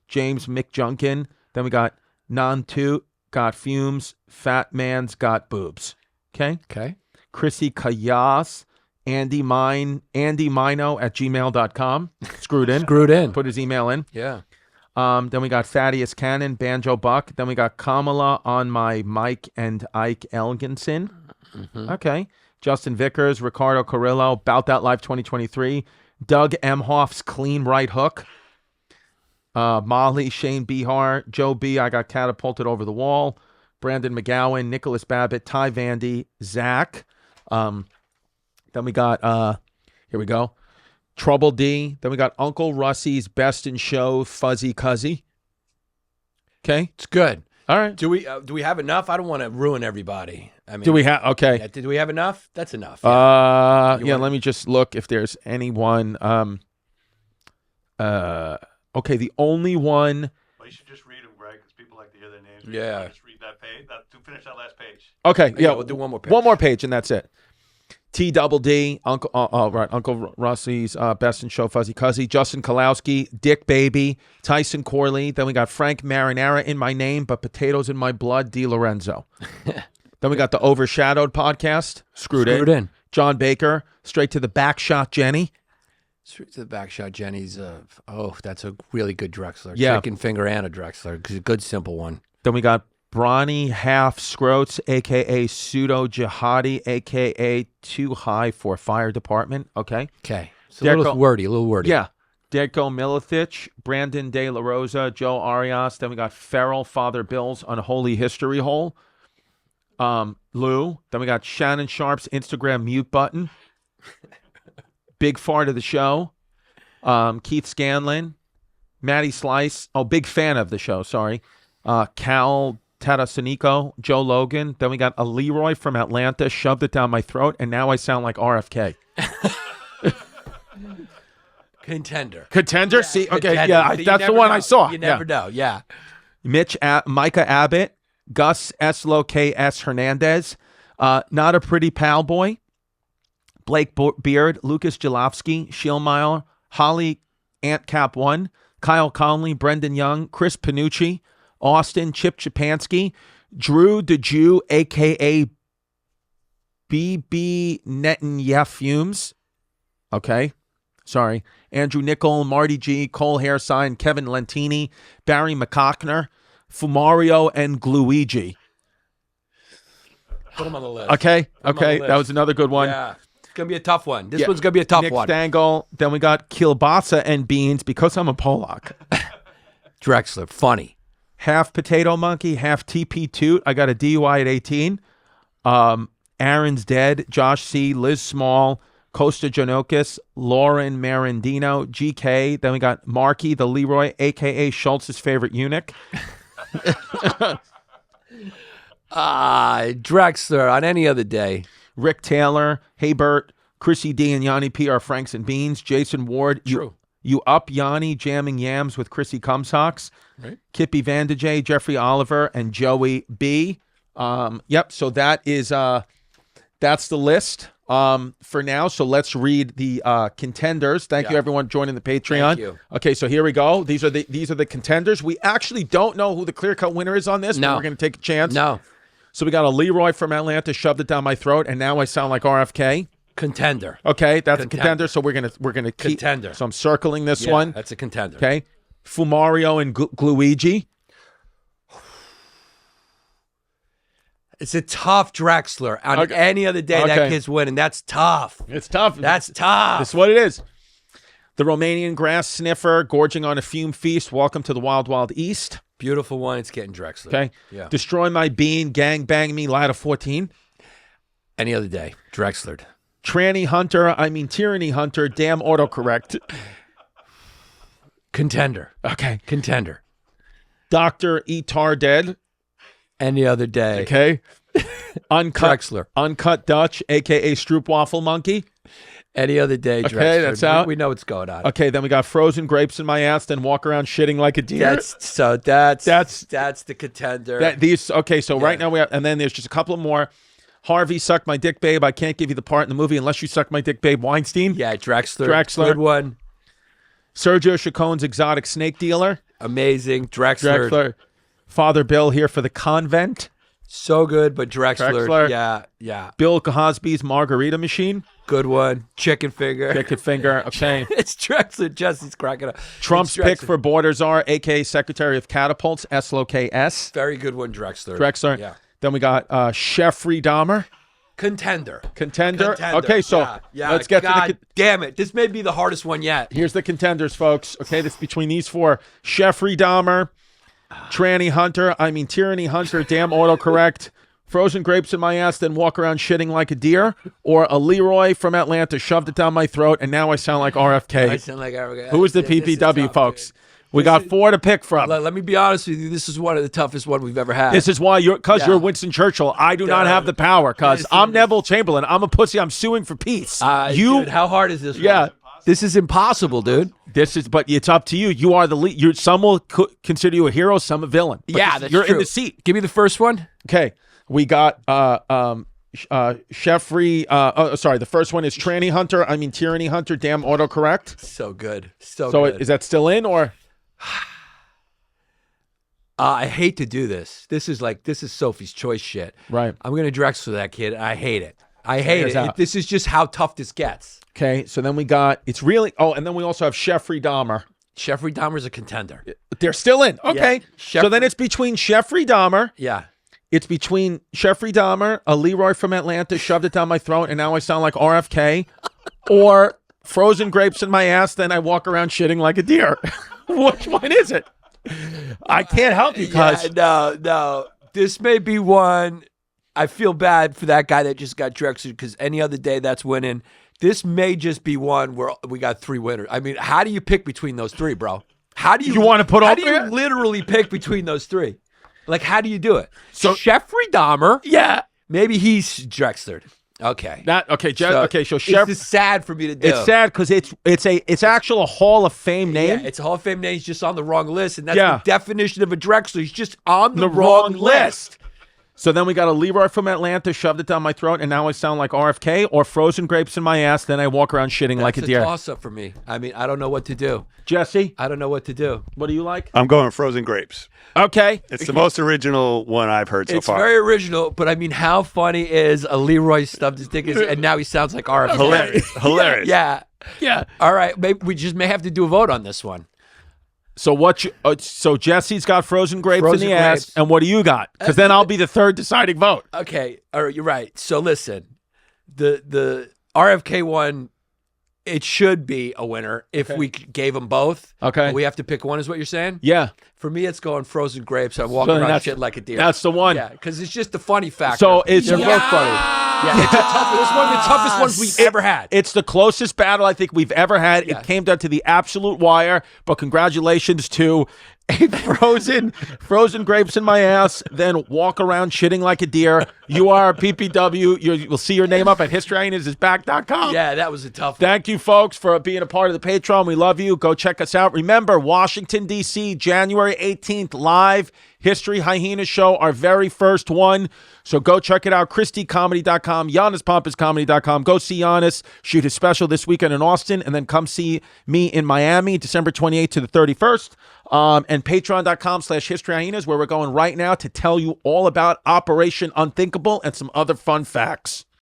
James McJunkin. Then we got Non-2, got Fumes, Fat Man's got Boobs. Okay? Okay. Chrissy Kayas, Andy Mino at gmail.com. Screwed in. Put his email in. Yeah. Then we got Thaddeus Cannon, Banjo Buck. Then we got Kamala on my Mike and Ike Elginson. Mm-hmm. Okay. Justin Vickers, Ricardo Carrillo, Bout That Life 2023. Doug Emhoff's Clean Right Hook. Molly, Shane Bihar, Joe B. I got catapulted over the wall. Brandon McGowan, Nicholas Babbitt, Ty Vandy, Zach. Then we got, here we go, Trouble D. Then we got Uncle Russie's Best in Show, Fuzzy Cuzzy. Okay. It's good. All right. Do we have enough? I don't want to ruin everybody. I mean, do we have, okay. Yeah, did we have enough? That's enough. Yeah, let me just look if there's anyone. Okay, the only one. Well, you should just read them, Greg, because people like to hear their names. Yeah. Just read that page. To finish that last page. Okay, yeah, we'll do one more page. One more page, and that's it. T-Double-D, Uncle Russie's Best in Show, Fuzzy Cuzzy, Justin Kalowski, Dick Baby, Tyson Corley. Then we got Frank Marinara in my name, but potatoes in my blood, Di Lorenzo. Then we got the Overshadowed podcast, Screwed in. John Baker, Straight to the Back Shot Jenny. Straight to the Back Shot Jenny's, that's a really good Drexler. Yeah. Chicken finger and a Drexler. A good, simple one. Then we got Brawny Half Scroats, a.k.a. Pseudo Jihadi, a.k.a. Too High for Fire Department. Okay. Okay. It's a little wordy. Yeah. Derko Milithich, Brandon De La Rosa, Joe Arias. Then we got Feral Father Bill's Unholy History Hole. Lou. Then we got Shannon Sharp's Instagram mute button. Big fart of the show. Keith Scanlon. Maddie Slice. Oh, big fan of the show. Sorry. Cal Tarasanico, Joe Logan. Then we got a Leroy from Atlanta, shoved it down my throat, and now I sound like RFK. Contender. Yeah, see, okay, contender. yeah, that's the one know. I saw. You never know, yeah. Micah Abbott, Gus Eslo K.S. Hernandez, Not a Pretty Pal Boy, Blake Beard, Lucas Jalofsky, Shielmeyer, Holly Ant Cap 1, Kyle Conley, Brendan Young, Chris Panucci, Austin, Chip Chipansky, Drew DeJew, a.k.a. BB Netanyahu Fumes. Okay. Sorry. Andrew Nickel, Marty G, Cole Hairsign, Kevin Lentini, Barry McCockner, Fumario, and Gluigi. Put him on the list. Okay. Put him on the list. That was another good one. Yeah. It's going to be a tough one. This one's going to be a tough Nick one. Stangle. Then we got kielbasa and beans because I'm a Polak. Drexler, funny. Half potato monkey, half TP toot. I got a DUI at 18. Aaron's dead. Josh C, Liz Small, Costa Janokis, Lauren Marandino, GK. Then we got Marky the Leroy, a.k.a. Schultz's favorite eunuch. Drexler on any other day. Rick Taylor, Haybert, Chrissy D and Yanni P are Franks and Beans. Jason Ward, True. You up Yanni jamming yams with Chrissy Cumsocks. Right. Kippy Vandejay, Jeffrey Oliver, and Joey B. Yep. So that is that's the list for now. So let's read the contenders. Thank you everyone joining the Patreon. Thank you. Okay, so here we go. These are the contenders. We actually don't know who the clear-cut winner is on this, but we're going to take a chance. No. So we got a Leroy from Atlanta shoved it down my throat, and now I sound like RFK. Contender. Okay, that's a contender. So we're gonna keep Contender. So I'm circling this one. That's a contender. Okay, Fumario and Gluigi. It's a tough Drexler. On any other day, that kid's winning. That's tough. It's tough. That's tough. That's what it is. The Romanian grass sniffer, gorging on a fume feast. Welcome to the wild, wild east. Beautiful one. It's getting Drexler. Okay. Yeah. Destroy my bean, gang bang me, lad of 14. Any other day, Drexler. Tranny hunter, tyranny hunter, damn autocorrect. Contender. Okay. Contender. Dr. Etar dead. Any other day. Okay. Uncut Drexler. Uncut Dutch, a.k.a. Stroopwafel Monkey. Any other day, Okay, Drexler. that's out. We know what's going on. Okay, then we got frozen grapes in my ass, then walk around shitting like a deer. That's the contender. Right now we have, and then there's just a couple more. Harvey, suck my dick, babe. I can't give you the part in the movie unless you suck my dick, babe. Weinstein. Yeah, Drexler. Good one. Sergio Chacon's exotic snake dealer. Amazing. Drexler. Father Bill here for the convent. So good, but Drexler. Yeah. Bill Cosby's margarita machine. Good one. Chicken finger. Okay. It's Drexler. Jesse's cracking up. Trump's pick for border czar, a.k.a. Secretary of Catapults, S-L-O-K-S. Very good one, Drexler. Yeah. Then we got Jeffrey Dahmer. Contender. Okay, so let's get to the... damn it. This may be the hardest one yet. Here's the contenders, folks. Okay, this is between these four. Jeffrey Dahmer, Tranny Hunter, Tyranny Hunter, damn autocorrect, frozen grapes in my ass, then walk around shitting like a deer, or a Leroy from Atlanta shoved it down my throat, and now I sound like RFK. I sound like RFK. Who is the PPW, tough, folks? Dude. We got four to pick from. Let me be honest with you. This is one of the toughest one we've ever had. This is why you're Winston Churchill. I do not have the power because I'm Neville Chamberlain. I'm a pussy. I'm suing for peace. Dude, how hard is this? Yeah. This is impossible, dude. But it's up to you. You are the lead. Some will consider you a hero, some a villain. But that's you're true. in the seat. Give me the first one. Okay. We got Jeffrey. The first one is Tranny Hunter. Tyranny Hunter. Damn autocorrect. So good. So good. Is that still in or? I hate to do this. This is Sophie's choice shit. Right. I'm gonna Drexler that kid. I hate it. This is just how tough this gets. Okay. So then we got. It's really. Oh, and then we also have Jeffrey Dahmer. Jeffrey Dahmer's a contender. They're still in. Okay. Yeah. So then it's between Jeffrey Dahmer. Yeah. It's between Jeffrey Dahmer, a Leroy from Atlanta shoved it down my throat, and now I sound like RFK, or frozen grapes in my ass, then I walk around shitting like a deer. Which one is it? I can't help you, cuz. No. This may be one. I feel bad for that guy that just got Drexler because any other day that's winning. This may just be one where we got three winners. How do you pick between those three, bro? How do you want to put How all do you literally pick between those three? Like, how do you do it? So Jeffrey Dahmer. Yeah. Maybe he's Drexler. Okay. So This is sad for me to do. It's sad because it's actually a Hall of Fame name. Yeah, it's a Hall of Fame name. He's just on the wrong list, and that's the definition of a Drexler. He's just on the wrong list. So then we got a Leroy from Atlanta shoved it down my throat, and now I sound like RFK, or frozen grapes in my ass. Then I walk around shitting like a deer. That's a toss-up for me. I mean, I don't know what to do. Jesse, I don't know what to do. what do you like? I'm going frozen grapes. Okay. It's the most original one I've heard so It's far. very original, but I mean, how funny is a Leroy stubbed his dick and now he sounds like RFK? Hilarious. Yeah. Yeah. All right. Maybe we just may have to do a vote on this one. So so Jesse's got frozen grapes Frozen in the ass, grapes. and what do you got? Because then I'll be the third deciding vote. Okay. All right. You're right. So listen, the RFK one, it should be a winner if we gave them both. Okay. But we have to pick one, is what you're saying? Yeah. For me, it's going frozen grapes. I'm walking So around that's- shit like a deer. That's the one. Yeah, because it's just the funny factor. So it's They're both funny. Yeah, it's it's one of the toughest ones we've ever had. It's the closest battle I think we've ever had. Yeah. It came down to the absolute wire, but congratulations to a frozen grapes in my ass, then walk around shitting like a deer. You are a PPW. You'll see your name up at historyhyenas.com. Yeah, that was a tough one. Thank you, folks, for being a part of the Patreon. We love you. Go check us out. Remember, Washington, D.C., January 18th, live History Hyenas show, our very first one. So go check it out. ChristyComedy.com, YannisPampasComedy.com. Go see Yannis shoot his special this weekend in Austin, and then come see me in Miami, December 28th to the 31st. And Patreon.com/HistoryHyenas, where we're going right now to tell you all about Operation Unthinkable and some other fun facts.